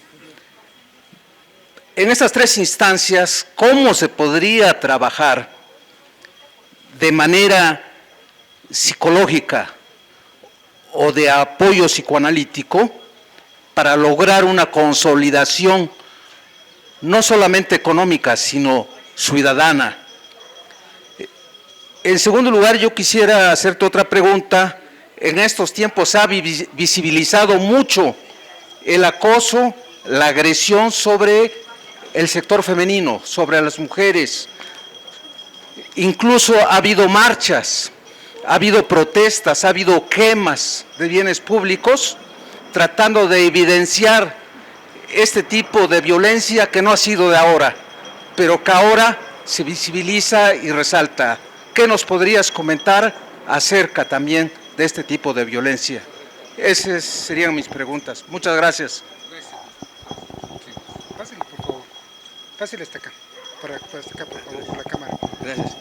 E: En estas tres instancias, ¿cómo se podría trabajar de manera psicológica o de apoyo psicoanalítico para lograr una consolidación no solamente económica, sino ciudadana? En segundo lugar, yo quisiera hacerte otra pregunta. En estos tiempos se ha visibilizado mucho el acoso, la agresión sobre el sector femenino, sobre las mujeres. Incluso ha habido marchas, ha habido protestas, ha habido quemas de bienes públicos, tratando de evidenciar este tipo de violencia que no ha sido de ahora, pero que ahora se visibiliza y resalta. ¿Qué nos podrías comentar acerca también de este tipo de violencia? Esas serían mis preguntas. Muchas gracias.
B: Pásale, por favor. Pásale hasta acá. Hasta acá, por favor, por la cámara.
F: Gracias.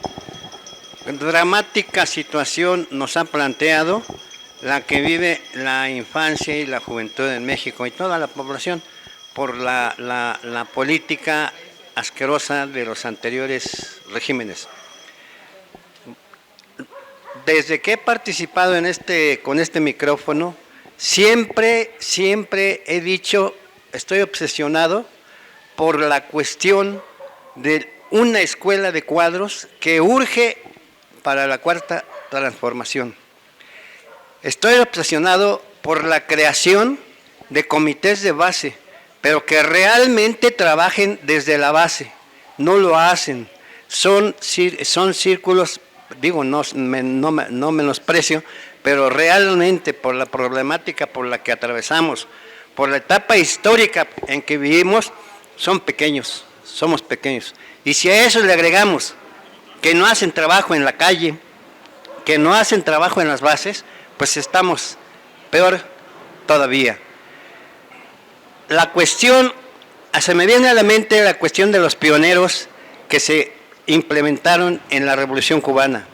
F: Dramática situación nos ha planteado la que vive la infancia y la juventud en México y toda la población por la política asquerosa de los anteriores regímenes. Desde que he participado con este micrófono, siempre he dicho, estoy obsesionado por la cuestión de una escuela de cuadros que urge para la cuarta transformación. Estoy obsesionado por la creación de comités de base, pero que realmente trabajen desde la base. No lo hacen, son círculos, digo, no menosprecio, pero realmente por la problemática por la que atravesamos, por la etapa histórica en que vivimos, son pequeños, somos pequeños. Y si a eso le agregamos que no hacen trabajo en la calle, que no hacen trabajo en las bases, pues estamos peor todavía. La cuestión, se me viene a la mente la cuestión de los pioneros que se implementaron en la Revolución Cubana.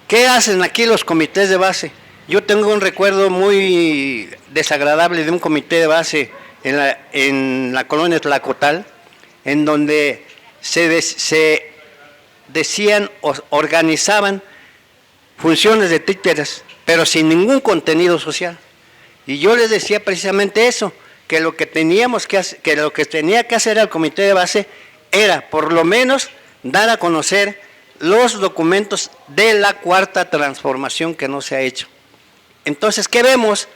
F: ¿Qué hacen aquí los comités de base? Yo tengo un recuerdo muy desagradable de un comité de base en la colonia Tlacotal, en donde se decían o organizaban funciones de títeres, pero sin ningún contenido social. Y yo les decía precisamente eso, que lo que tenía que hacer el comité de base era por lo menos dar a conocer los documentos de la cuarta transformación que no se ha hecho. Entonces, ¿qué vemos?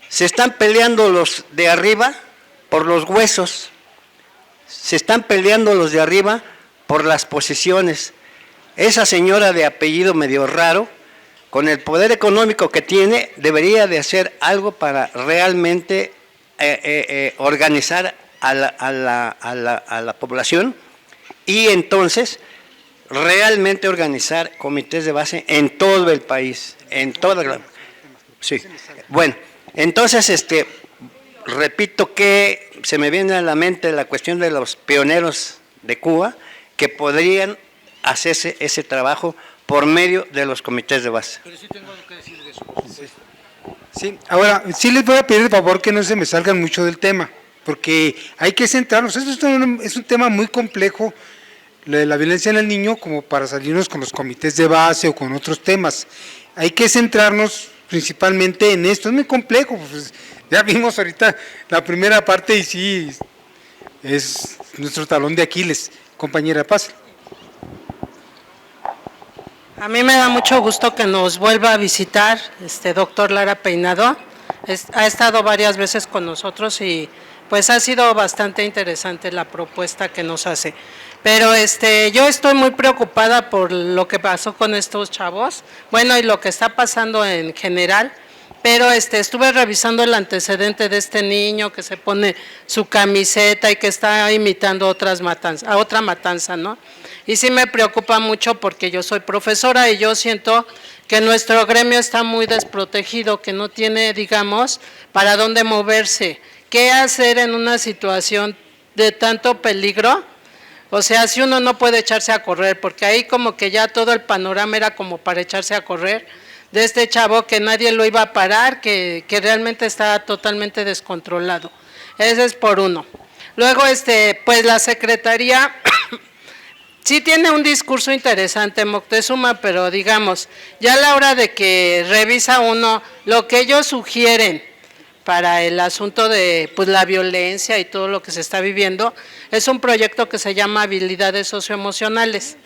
F: Se están peleando los de arriba por los huesos, se están peleando los de arriba por las posiciones. Esa señora de apellido medio raro, con el poder económico que tiene, debería de hacer algo para realmente organizar a la población y entonces realmente organizar comités de base en todo el país, en toda la... Sí, bueno, entonces repito que se me viene a la mente la cuestión de los pioneros de Cuba que podrían hacerse ese trabajo por medio de los comités de base.
A: Pero sí tengo algo que decir de eso.
B: Sí, ahora, sí les voy a pedir de favor que no se me salgan mucho del tema, porque hay que centrarnos. Esto es un tema muy complejo, lo de la violencia en el niño, como para salirnos con los comités de base o con otros temas. Hay que centrarnos principalmente en esto, es muy complejo, pues, ya vimos ahorita la primera parte y sí, es nuestro talón de Aquiles. Compañera Paz.
G: A mí me da mucho gusto que nos vuelva a visitar doctor Lara Peinado. Ha estado varias veces con nosotros y pues ha sido bastante interesante la propuesta que nos hace. Pero yo estoy muy preocupada por lo que pasó con estos chavos, bueno, y lo que está pasando en general. Pero estuve revisando el antecedente de este niño que se pone su camiseta y que está imitando a otra matanza, ¿no? Y sí me preocupa mucho porque yo soy profesora y yo siento que nuestro gremio está muy desprotegido, que no tiene, digamos, para dónde moverse. ¿Qué hacer en una situación de tanto peligro? O sea, si uno no puede echarse a correr, porque ahí como que ya todo el panorama era como para echarse a correr, de este chavo que nadie lo iba a parar, que realmente está totalmente descontrolado. Ese es por uno. Luego, pues la Secretaría sí tiene un discurso interesante, Moctezuma, pero digamos, ya a la hora de que revisa uno lo que ellos sugieren para el asunto de pues, la violencia y todo lo que se está viviendo, es un proyecto que se llama Habilidades Socioemocionales.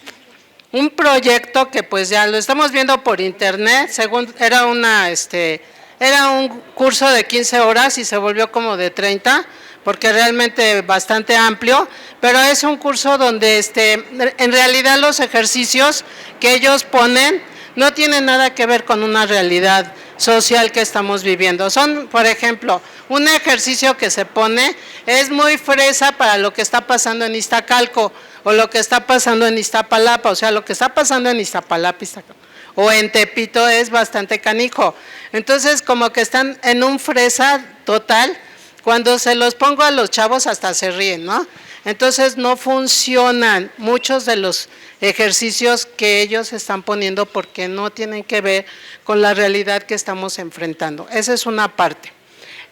G: Un proyecto que pues ya lo estamos viendo por internet, según era un curso de 15 horas y se volvió como de 30, porque realmente bastante amplio, pero es un curso donde en realidad los ejercicios que ellos ponen no tienen nada que ver con una realidad social que estamos viviendo. Son, por ejemplo, un ejercicio que se pone es muy fresa para lo que está pasando en Iztacalco, o lo que está pasando en Iztapalapa, o sea, lo que está pasando en Iztapalapa o en Tepito es bastante canijo. Entonces, como que están en un fresa total, cuando se los pongo a los chavos hasta se ríen, ¿no? Entonces, no funcionan muchos de los ejercicios que ellos están poniendo porque no tienen que ver con la realidad que estamos enfrentando. Esa es una parte.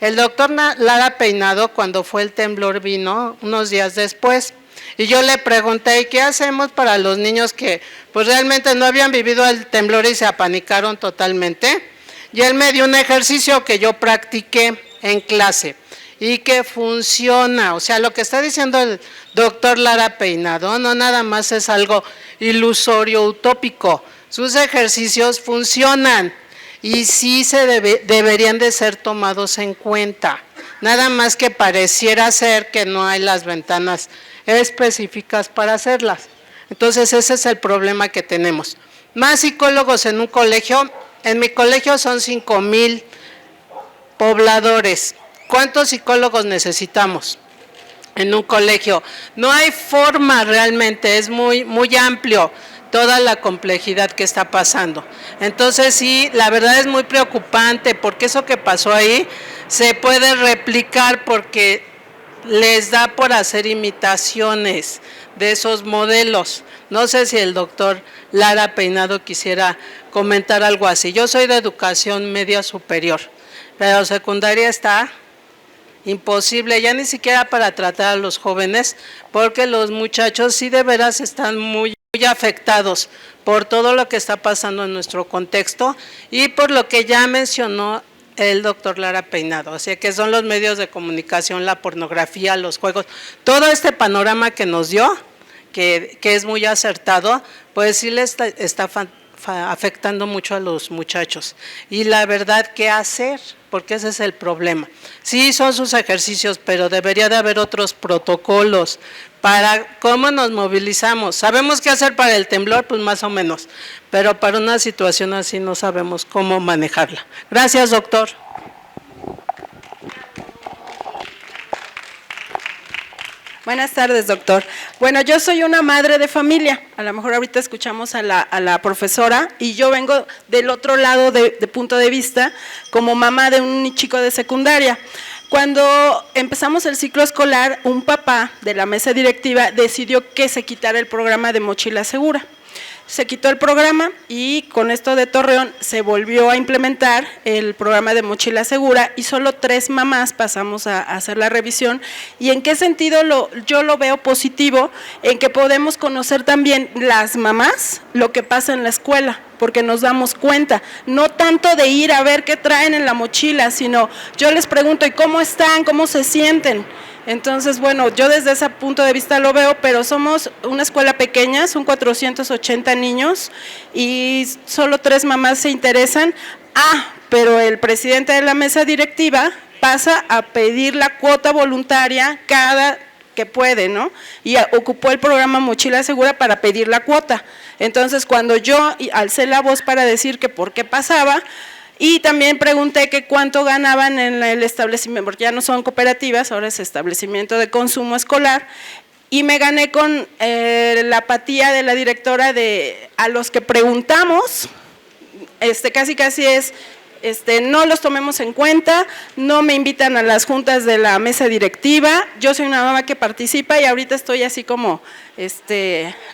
G: El doctor Lara Peinado, cuando fue el temblor, vino unos días después. Y yo le pregunté, ¿y qué hacemos para los niños que pues realmente no habían vivido el temblor y se apanicaron totalmente? Y él me dio un ejercicio que yo practiqué en clase y que funciona. O sea, lo que está diciendo el doctor Lara Peinado no nada más es algo ilusorio, utópico. Sus ejercicios funcionan y sí deberían de ser tomados en cuenta. Nada más que pareciera ser que no hay las ventanas específicas para hacerlas. Entonces ese es el problema que tenemos. Más psicólogos en un colegio, en mi colegio son 5,000 pobladores. ¿Cuántos psicólogos necesitamos en un colegio? No hay forma realmente, es muy amplio toda la complejidad que está pasando. Entonces sí, la verdad es muy preocupante porque eso que pasó ahí se puede replicar porque les da por hacer imitaciones de esos modelos. No sé si el doctor Lara Peinado quisiera comentar algo así. Yo soy de educación media superior, pero secundaria está imposible, ya ni siquiera para tratar a los jóvenes, porque los muchachos sí de veras están muy afectados por todo lo que está pasando en nuestro contexto y por lo que ya mencionó el doctor Lara Peinado, o sea que son los medios de comunicación, la pornografía, los juegos, todo este panorama que nos dio, que es muy acertado, pues sí le está afectando mucho a los muchachos. Y la verdad, ¿qué hacer? Porque ese es el problema. Sí, son sus ejercicios, pero debería de haber otros protocolos para cómo nos movilizamos. Sabemos qué hacer para el temblor, pues más o menos, pero para una situación así no sabemos cómo manejarla. Gracias, doctor.
H: Buenas tardes, doctor. Bueno, yo soy una madre de familia. A lo mejor ahorita escuchamos a la profesora y yo vengo del otro lado de punto de vista como mamá de un chico de secundaria. Cuando empezamos el ciclo escolar, un papá de la mesa directiva decidió que se quitara el programa de mochila segura. Se quitó el programa y con esto de Torreón se volvió a implementar el programa de mochila segura y solo 3 mamás pasamos a hacer la revisión. ¿Y en qué sentido yo lo veo positivo? En que podemos conocer también las mamás lo que pasa en la escuela, porque nos damos cuenta, no tanto de ir a ver qué traen en la mochila, sino yo les pregunto, ¿y cómo están? ¿Cómo se sienten? Entonces, bueno, yo desde ese punto de vista lo veo, pero somos una escuela pequeña, son 480 niños y solo 3 mamás se interesan. Pero el presidente de la mesa directiva pasa a pedir la cuota voluntaria cada que puede, ¿no? Y ocupó el programa Mochila Segura para pedir la cuota. Entonces, cuando yo alcé la voz para decir que por qué pasaba, y también pregunté que cuánto ganaban en el establecimiento, porque ya no son cooperativas, ahora es establecimiento de consumo escolar, y me gané con la apatía de la directora a los que preguntamos, casi es, no los tomemos en cuenta, no me invitan a las juntas de la mesa directiva, yo soy una mamá que participa y ahorita estoy así como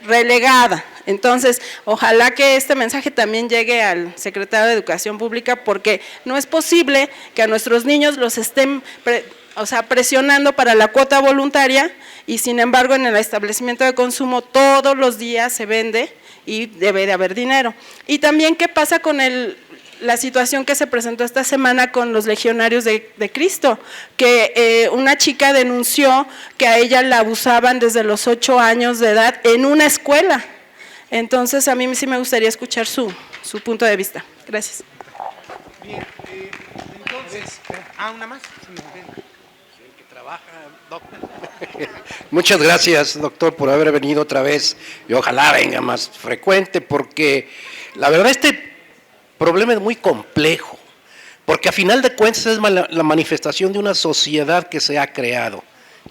H: relegada. Entonces, ojalá que este mensaje también llegue al secretario de Educación Pública, porque no es posible que a nuestros niños los estén presionando para la cuota voluntaria y sin embargo en el establecimiento de consumo todos los días se vende y debe de haber dinero. Y también, ¿qué pasa con la situación que se presentó esta semana con los legionarios de Cristo? Que una chica denunció que a ella la abusaban desde los 8 años de edad en una escuela. Entonces, a mí sí me gustaría escuchar su punto de vista. Gracias.
A: Bien, entonces, una más.
I: Muchas gracias, doctor, por haber venido otra vez y ojalá venga más frecuente, porque la verdad este problema es muy complejo, porque a final de cuentas es la manifestación de una sociedad que se ha creado.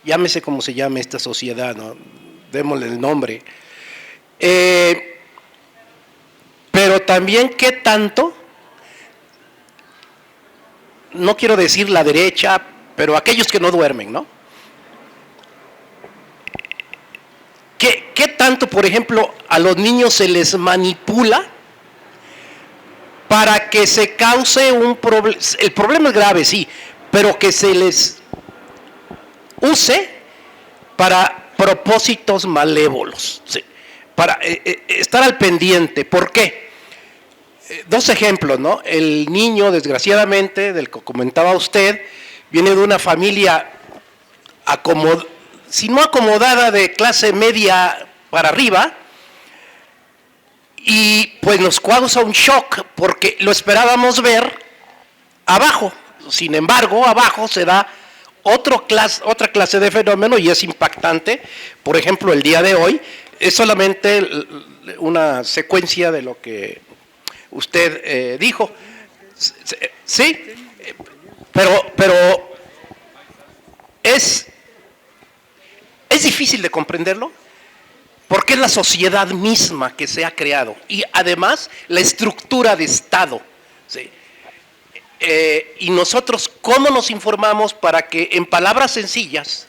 I: Llámese como se llame esta sociedad, ¿no? Démosle el nombre. Pero también qué tanto, no quiero decir la derecha, pero aquellos que no duermen, ¿no? ¿Qué tanto, por ejemplo, a los niños se les manipula para que se cause un problema? El problema es grave, sí, pero que se les use para propósitos malévolos, ¿sí? Para estar al pendiente. ¿Por qué? 2 ejemplos, ¿no? El niño, desgraciadamente, del que comentaba usted, viene de una familia si no acomodada, de clase media para arriba, y pues nos causa un shock porque lo esperábamos ver abajo. Sin embargo, abajo se da otra clase de fenómeno y es impactante. Por ejemplo, el día de hoy es solamente una secuencia de lo que usted dijo. Sí, pero es difícil de comprenderlo porque es la sociedad misma que se ha creado y además la estructura de Estado, ¿sí? Y nosotros, ¿cómo nos informamos para que en palabras sencillas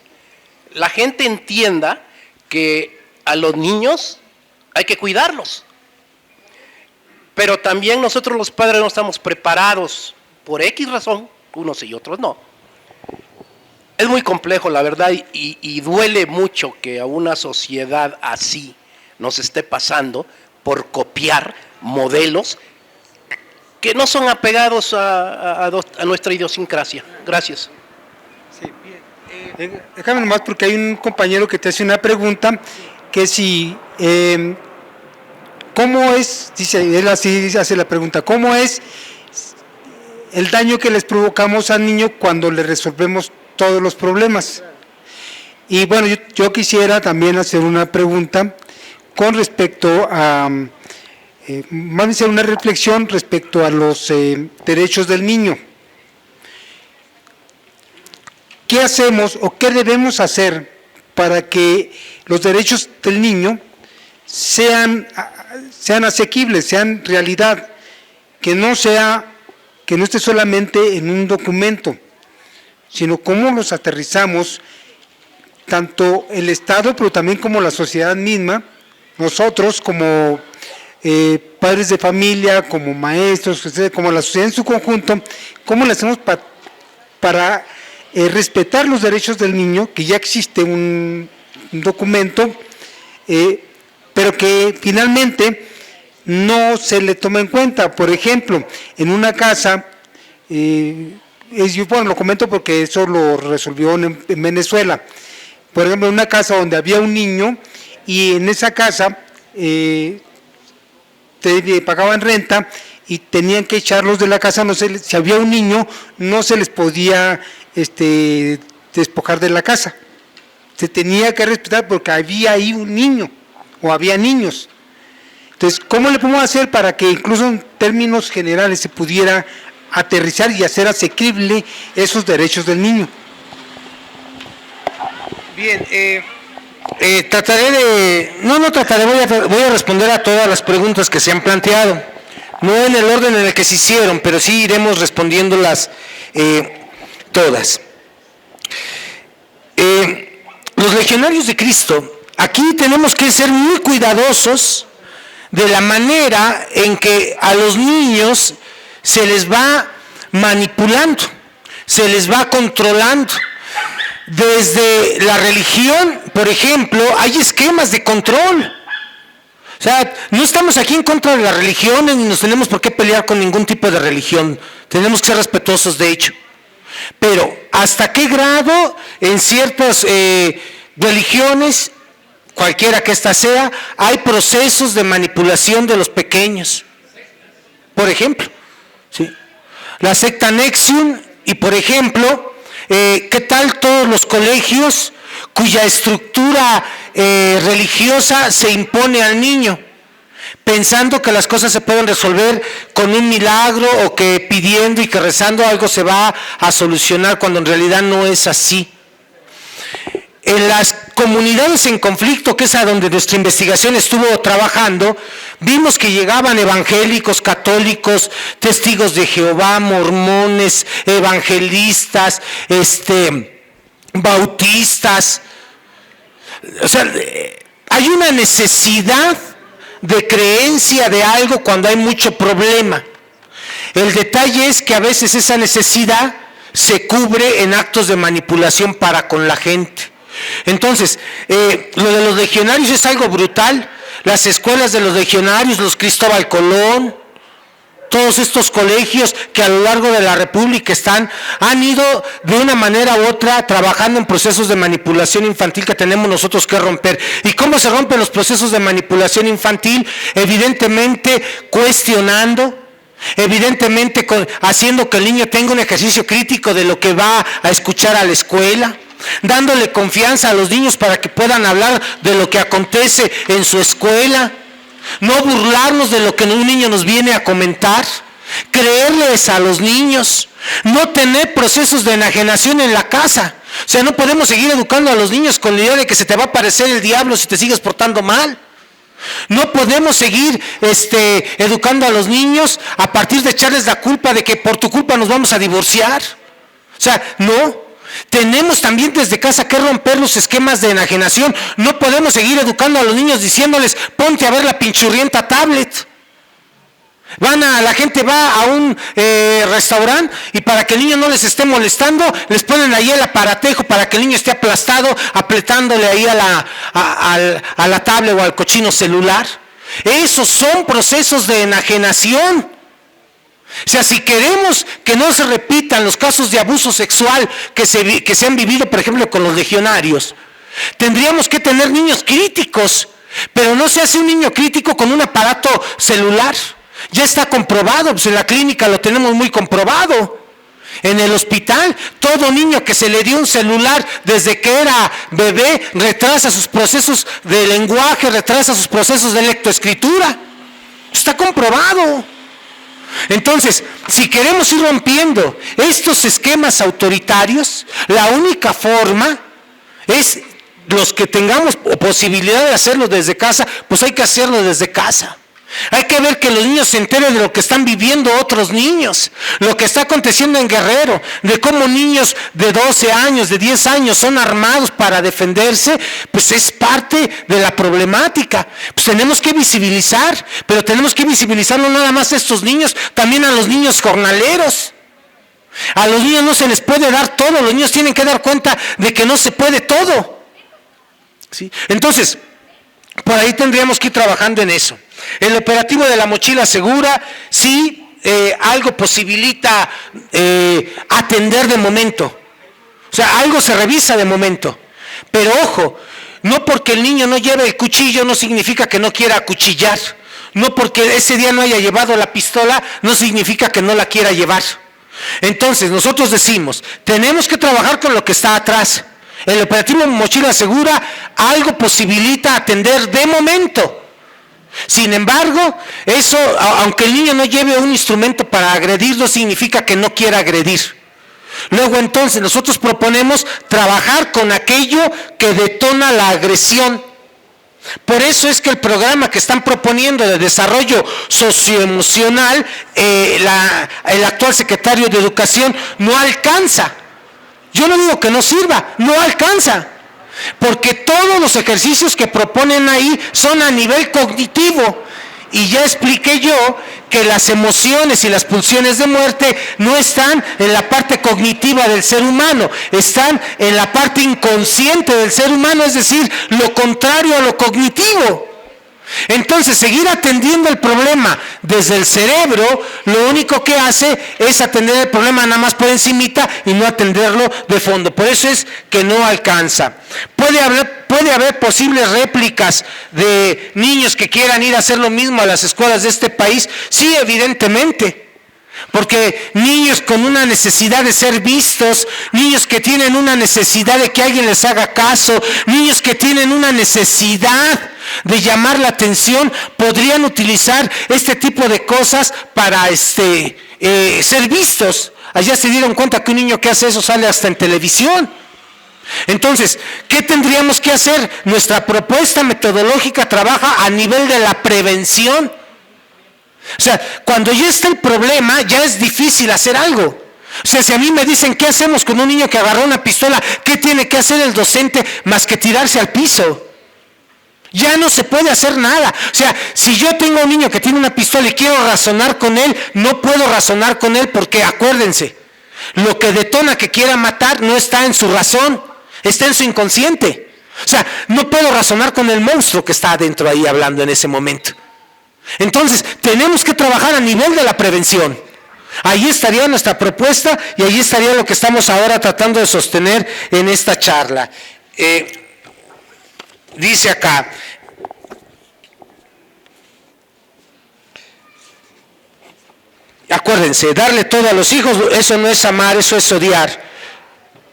I: la gente entienda que a los niños hay que cuidarlos? Pero también nosotros los padres no estamos preparados por X razón, unos y otros no. Es muy complejo, la verdad, y duele mucho que a una sociedad así nos esté pasando por copiar modelos que no son apegados a nuestra idiosincrasia. Gracias.
B: Sí, bien. Déjame nomás porque hay un compañero que te hace una pregunta que si, ¿cómo es, dice, él así hace la pregunta, ¿cómo es el daño que les provocamos al niño cuando le resolvemos todos los problemas? Y bueno, yo quisiera también hacer una pregunta con respecto a, vamos a hacer una reflexión respecto a los derechos del niño. ¿Qué hacemos o qué debemos hacer para que los derechos del niño sean asequibles, sean realidad, que no esté solamente en un documento, sino cómo los aterrizamos, tanto el Estado, pero también como la sociedad misma, nosotros como padres de familia, como maestros, como la sociedad en su conjunto, cómo le hacemos para respetar los derechos del niño, que ya existe un documento, pero que finalmente no se le toma en cuenta. Por ejemplo, en una casa, yo lo comento porque eso lo resolvió en Venezuela. Por ejemplo, en una casa donde había un niño y en esa casa pagaban renta y tenían que echarlos de la casa, si había un niño no se les podía despojar de la casa. Se tenía que respetar porque había ahí un niño o había niños. Entonces, ¿cómo le podemos hacer para que incluso en términos generales se pudiera aterrizar y hacer asequible esos derechos del niño?
A: Bien, voy a responder a todas las preguntas que se han planteado, no en el orden en el que se hicieron, pero sí iremos respondiéndolas todas. Los legionarios de Cristo, aquí tenemos que ser muy cuidadosos de la manera en que a los niños se les va manipulando, se les va controlando. Desde la religión, por ejemplo, hay esquemas de control. O sea, no estamos aquí en contra de las religiones, ni nos tenemos por qué pelear con ningún tipo de religión. Tenemos que ser respetuosos de hecho. Pero, ¿hasta qué grado en ciertas religiones, cualquiera que ésta sea, hay procesos de manipulación de los pequeños? Por ejemplo, ¿sí? La secta Nexium y, por ejemplo, ¿qué tal todos los colegios cuya estructura religiosa se impone al niño, pensando que las cosas se pueden resolver con un milagro o que pidiendo y que rezando algo se va a solucionar, cuando en realidad no es así? En las comunidades en conflicto, que es a donde nuestra investigación estuvo trabajando, vimos que llegaban evangélicos, católicos, testigos de Jehová, mormones, evangelistas, bautistas. O sea, hay una necesidad de creencia de algo cuando hay mucho problema. El detalle es que a veces esa necesidad se cubre en actos de manipulación para con la gente. Entonces, lo de los legionarios es algo brutal. Las escuelas de los legionarios, los Cristóbal Colón, todos estos colegios que a lo largo de la República han ido de una manera u otra trabajando en procesos de manipulación infantil que tenemos nosotros que romper. ¿Y cómo se rompen los procesos de manipulación infantil? Evidentemente cuestionando, evidentemente haciendo que el niño tenga un ejercicio crítico de lo que va a escuchar a la escuela, dándole confianza a los niños para que puedan hablar de lo que acontece en su escuela, no burlarnos de lo que un niño nos viene a comentar, creerles a los niños, no tener procesos de enajenación en la casa. O sea, no podemos seguir educando a los niños con la idea de que se te va a aparecer el diablo si te sigues portando mal. No podemos seguir educando a los niños a partir de echarles la culpa de que por tu culpa nos vamos a divorciar. O sea, no. Tenemos también desde casa que romper los esquemas de enajenación. No podemos seguir educando a los niños diciéndoles, ponte a ver la pinchurrienta tablet. La gente va a un restaurante y para que el niño no les esté molestando, les ponen ahí el aparatejo para que el niño esté aplastado, apretándole ahí a la tablet o al cochino celular. Esos son procesos de enajenación. O sea, si queremos que no se repitan los casos de abuso sexual que se han vivido, por ejemplo, con los legionarios, Tendríamos que tener niños críticos, pero no se hace un niño crítico con un aparato celular. Ya está comprobado, pues en la clínica lo tenemos muy comprobado. En el hospital, todo niño que se le dio un celular desde que era bebé retrasa sus procesos de lenguaje, retrasa sus procesos de lectoescritura. Está comprobado. Entonces, si queremos ir rompiendo estos esquemas autoritarios, la única forma es los que tengamos posibilidad de hacerlo desde casa, pues hay que hacerlo desde casa. Hay que ver que los niños se enteren de lo que están viviendo otros niños, lo que está aconteciendo en Guerrero, de cómo niños de 12 años, de 10 años son armados para defenderse, pues es parte de la problemática. Pues tenemos que visibilizar, pero tenemos que visibilizar no nada más a estos niños, también a los niños jornaleros. A los niños no se les puede dar todo, los niños tienen que dar cuenta de que no se puede todo. ¿Sí? Entonces, por ahí tendríamos que ir trabajando en eso. El operativo de la mochila segura, sí, algo posibilita atender de momento. O sea, algo se revisa de momento. Pero ojo, no porque el niño no lleve el cuchillo no significa que no quiera acuchillar. No porque ese día no haya llevado la pistola no significa que no la quiera llevar. Entonces, nosotros decimos, tenemos que trabajar con lo que está atrás. El operativo mochila segura algo posibilita atender de momento. Sin embargo, eso, aunque el niño no lleve un instrumento para agredir, no significa que no quiera agredir. Luego entonces nosotros proponemos trabajar con aquello que detona la agresión. Por eso es que el programa que están proponiendo de desarrollo socioemocional, el actual secretario de Educación no alcanza. Yo no digo que no sirva, no alcanza. Porque todos los ejercicios que proponen ahí son a nivel cognitivo. Y ya expliqué yo que las emociones y las pulsiones de muerte no están en la parte cognitiva del ser humano, están en la parte inconsciente del ser humano, es decir, lo contrario a lo cognitivo. Entonces, seguir atendiendo el problema desde el cerebro, lo único que hace es atender el problema nada más por encimita y no atenderlo de fondo. Por eso es que no alcanza. Puede haber posibles réplicas de niños que quieran ir a hacer lo mismo a las escuelas de este país. Sí, evidentemente. Porque niños con una necesidad de ser vistos, niños que tienen una necesidad de que alguien les haga caso, niños que tienen una necesidad de llamar la atención, podrían utilizar este tipo de cosas para ser vistos. Allá se dieron cuenta que un niño que hace eso sale hasta en televisión. Entonces, ¿qué tendríamos que hacer? Nuestra propuesta metodológica trabaja a nivel de la prevención. O sea, cuando ya está el problema, ya es difícil hacer algo. O sea, si a mí me dicen, ¿qué hacemos con un niño que agarró una pistola? ¿Qué tiene que hacer el docente más que tirarse al piso? Ya no se puede hacer nada. O sea, si yo tengo un niño que tiene una pistola y quiero razonar con él, no puedo razonar con él porque, acuérdense, lo que detona que quiera matar no está en su razón, está en su inconsciente. O sea, no puedo razonar con el monstruo que está adentro ahí hablando en ese momento. Entonces, tenemos que trabajar a nivel de la prevención. Ahí estaría nuestra propuesta y ahí estaría lo que estamos ahora tratando de sostener en esta charla. Dice acá, acuérdense, darle todo a los hijos, eso no es amar, eso es odiar.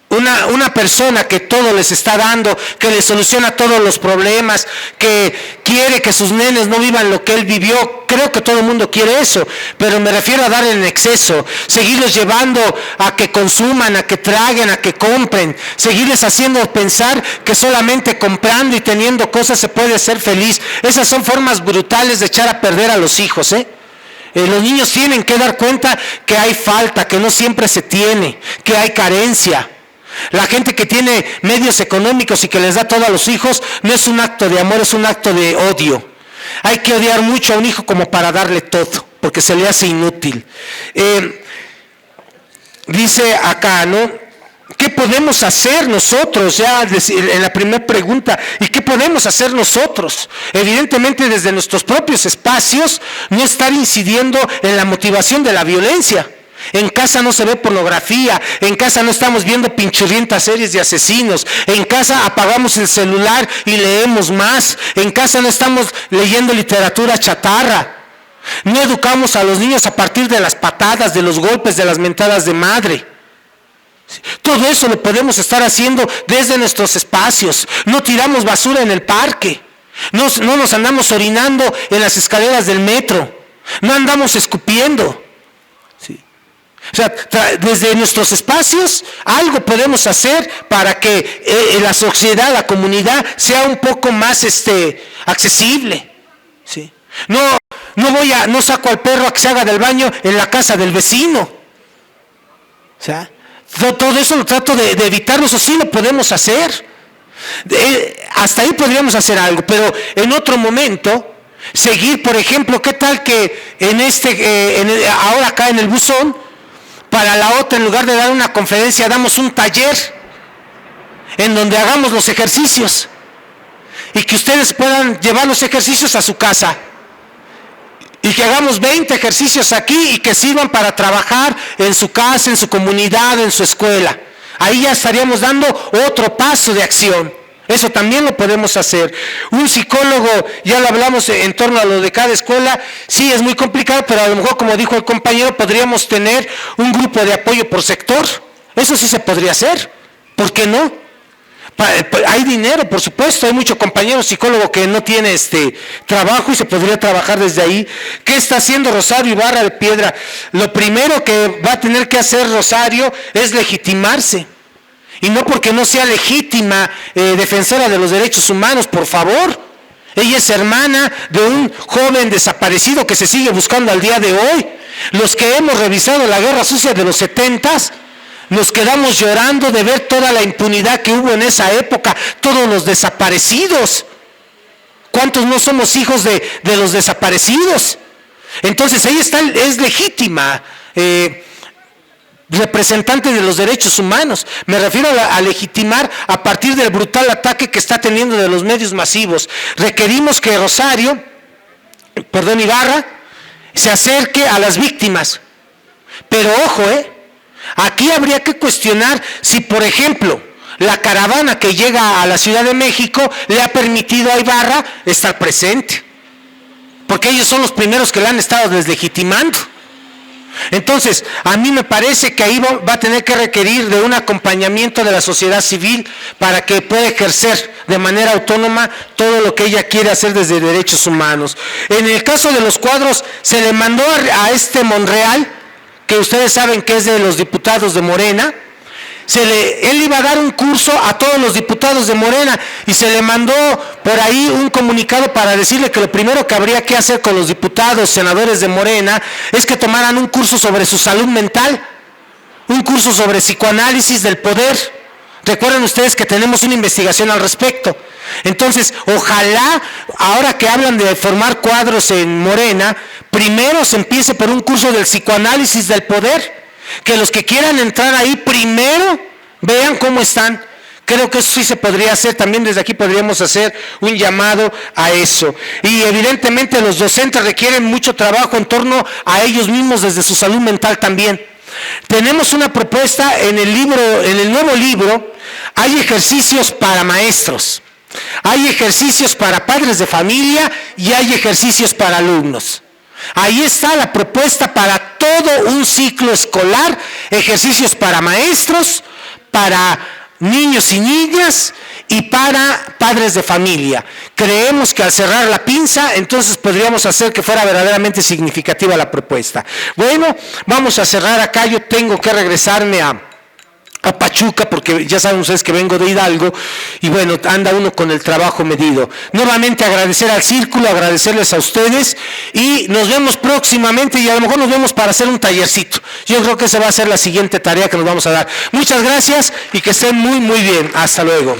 A: Una persona que todo les está dando, que les soluciona todos los problemas, que quiere que sus nenes no vivan lo que él vivió, creo que todo el mundo quiere eso, pero me refiero a dar en exceso, seguirlos llevando a que consuman, a que traguen, a que compren, seguirles haciendo pensar que solamente comprando y teniendo cosas se puede ser feliz. Esas son formas brutales de echar a perder a los hijos, Los niños tienen que dar cuenta que hay falta, que no siempre se tiene, que hay carencia. La gente que tiene medios económicos y que les da todo a los hijos no es un acto de amor, es un acto de odio. Hay que odiar mucho a un hijo como para darle todo, porque se le hace inútil. Dice acá, ¿no? ¿Qué podemos hacer nosotros? Ya en la primera pregunta, ¿y qué podemos hacer nosotros? Evidentemente desde nuestros propios espacios no estar incidiendo en la motivación de la violencia. En casa no se ve pornografía, en casa no estamos viendo pinchurrientas series de asesinos, en casa apagamos el celular y leemos más, en casa no estamos leyendo literatura chatarra, no educamos a los niños a partir de las patadas, de los golpes, de las mentadas de madre. Todo eso lo podemos estar haciendo desde nuestros espacios, no tiramos basura en el parque, no nos andamos orinando en las escaleras del metro, no andamos escupiendo. O sea, desde nuestros espacios algo podemos hacer para que la sociedad, la comunidad sea un poco más accesible. ¿Sí? No saco al perro a que se haga del baño en la casa del vecino. O sea, todo eso lo trato de evitarlo, eso sí lo podemos hacer. Hasta ahí podríamos hacer algo, pero en otro momento, seguir, por ejemplo, ¿qué tal que ahora acá en el buzón, para la otra, en lugar de dar una conferencia, damos un taller en donde hagamos los ejercicios y que ustedes puedan llevar los ejercicios a su casa y que hagamos 20 ejercicios aquí y que sirvan para trabajar en su casa, en su comunidad, en su escuela? Ahí ya estaríamos dando otro paso de acción. Eso también lo podemos hacer. Un psicólogo, ya lo hablamos en torno a lo de cada escuela, sí es muy complicado, pero a lo mejor, como dijo el compañero, podríamos tener un grupo de apoyo por sector. Eso sí se podría hacer. ¿Por qué no? Hay dinero, por supuesto, hay mucho compañero psicólogo que no tiene trabajo y se podría trabajar desde ahí. ¿Qué está haciendo Rosario Ibarra de Piedra? Lo primero que va a tener que hacer Rosario es legitimarse. Y no porque no sea legítima defensora de los derechos humanos, por favor. Ella es hermana de un joven desaparecido que se sigue buscando al día de hoy. Los que hemos revisado la guerra sucia de los 70s, nos quedamos llorando de ver toda la impunidad que hubo en esa época, todos los desaparecidos. ¿Cuántos no somos hijos de los desaparecidos? Entonces ella es legítima representante de los derechos humanos. Me refiero a legitimar a partir del brutal ataque que está teniendo de los medios masivos. Requerimos que Ibarra, se acerque a las víctimas. Pero ojo, aquí habría que cuestionar si, por ejemplo, la caravana que llega a la Ciudad de México le ha permitido a Ibarra estar presente. Porque ellos son los primeros que la han estado deslegitimando. Entonces, a mí me parece que ahí va a tener que requerir de un acompañamiento de la sociedad civil para que pueda ejercer de manera autónoma todo lo que ella quiere hacer desde derechos humanos. En el caso de los cuadros, se le mandó a Monreal, que ustedes saben que es de los diputados de Morena, él iba a dar un curso a todos los diputados de Morena y se le mandó por ahí un comunicado para decirle que lo primero que habría que hacer con los diputados, senadores de Morena, es que tomaran un curso sobre su salud mental, un curso sobre psicoanálisis del poder. Recuerden ustedes que tenemos una investigación al respecto. Entonces, ojalá, ahora que hablan de formar cuadros en Morena, primero se empiece por un curso del psicoanálisis del poder. Que los que quieran entrar ahí primero vean cómo están. Creo que eso sí se podría hacer. También desde aquí podríamos hacer un llamado a eso. Y evidentemente los docentes requieren mucho trabajo en torno a ellos mismos desde su salud mental también. Tenemos una propuesta en el nuevo libro. Hay ejercicios para maestros, hay ejercicios para padres de familia y hay ejercicios para alumnos. Ahí está la propuesta para todo un ciclo escolar, ejercicios para maestros, para niños y niñas y para padres de familia. Creemos que al cerrar la pinza, entonces podríamos hacer que fuera verdaderamente significativa la propuesta. Bueno, vamos a cerrar acá. Yo tengo que regresarme a Pachuca, porque ya saben ustedes que vengo de Hidalgo, y bueno, anda uno con el trabajo medido. Nuevamente agradecer al Círculo, agradecerles a ustedes, y nos vemos próximamente, y a lo mejor nos vemos para hacer un tallercito. Yo creo que esa va a ser la siguiente tarea que nos vamos a dar. Muchas gracias, y que estén muy, muy bien. Hasta luego.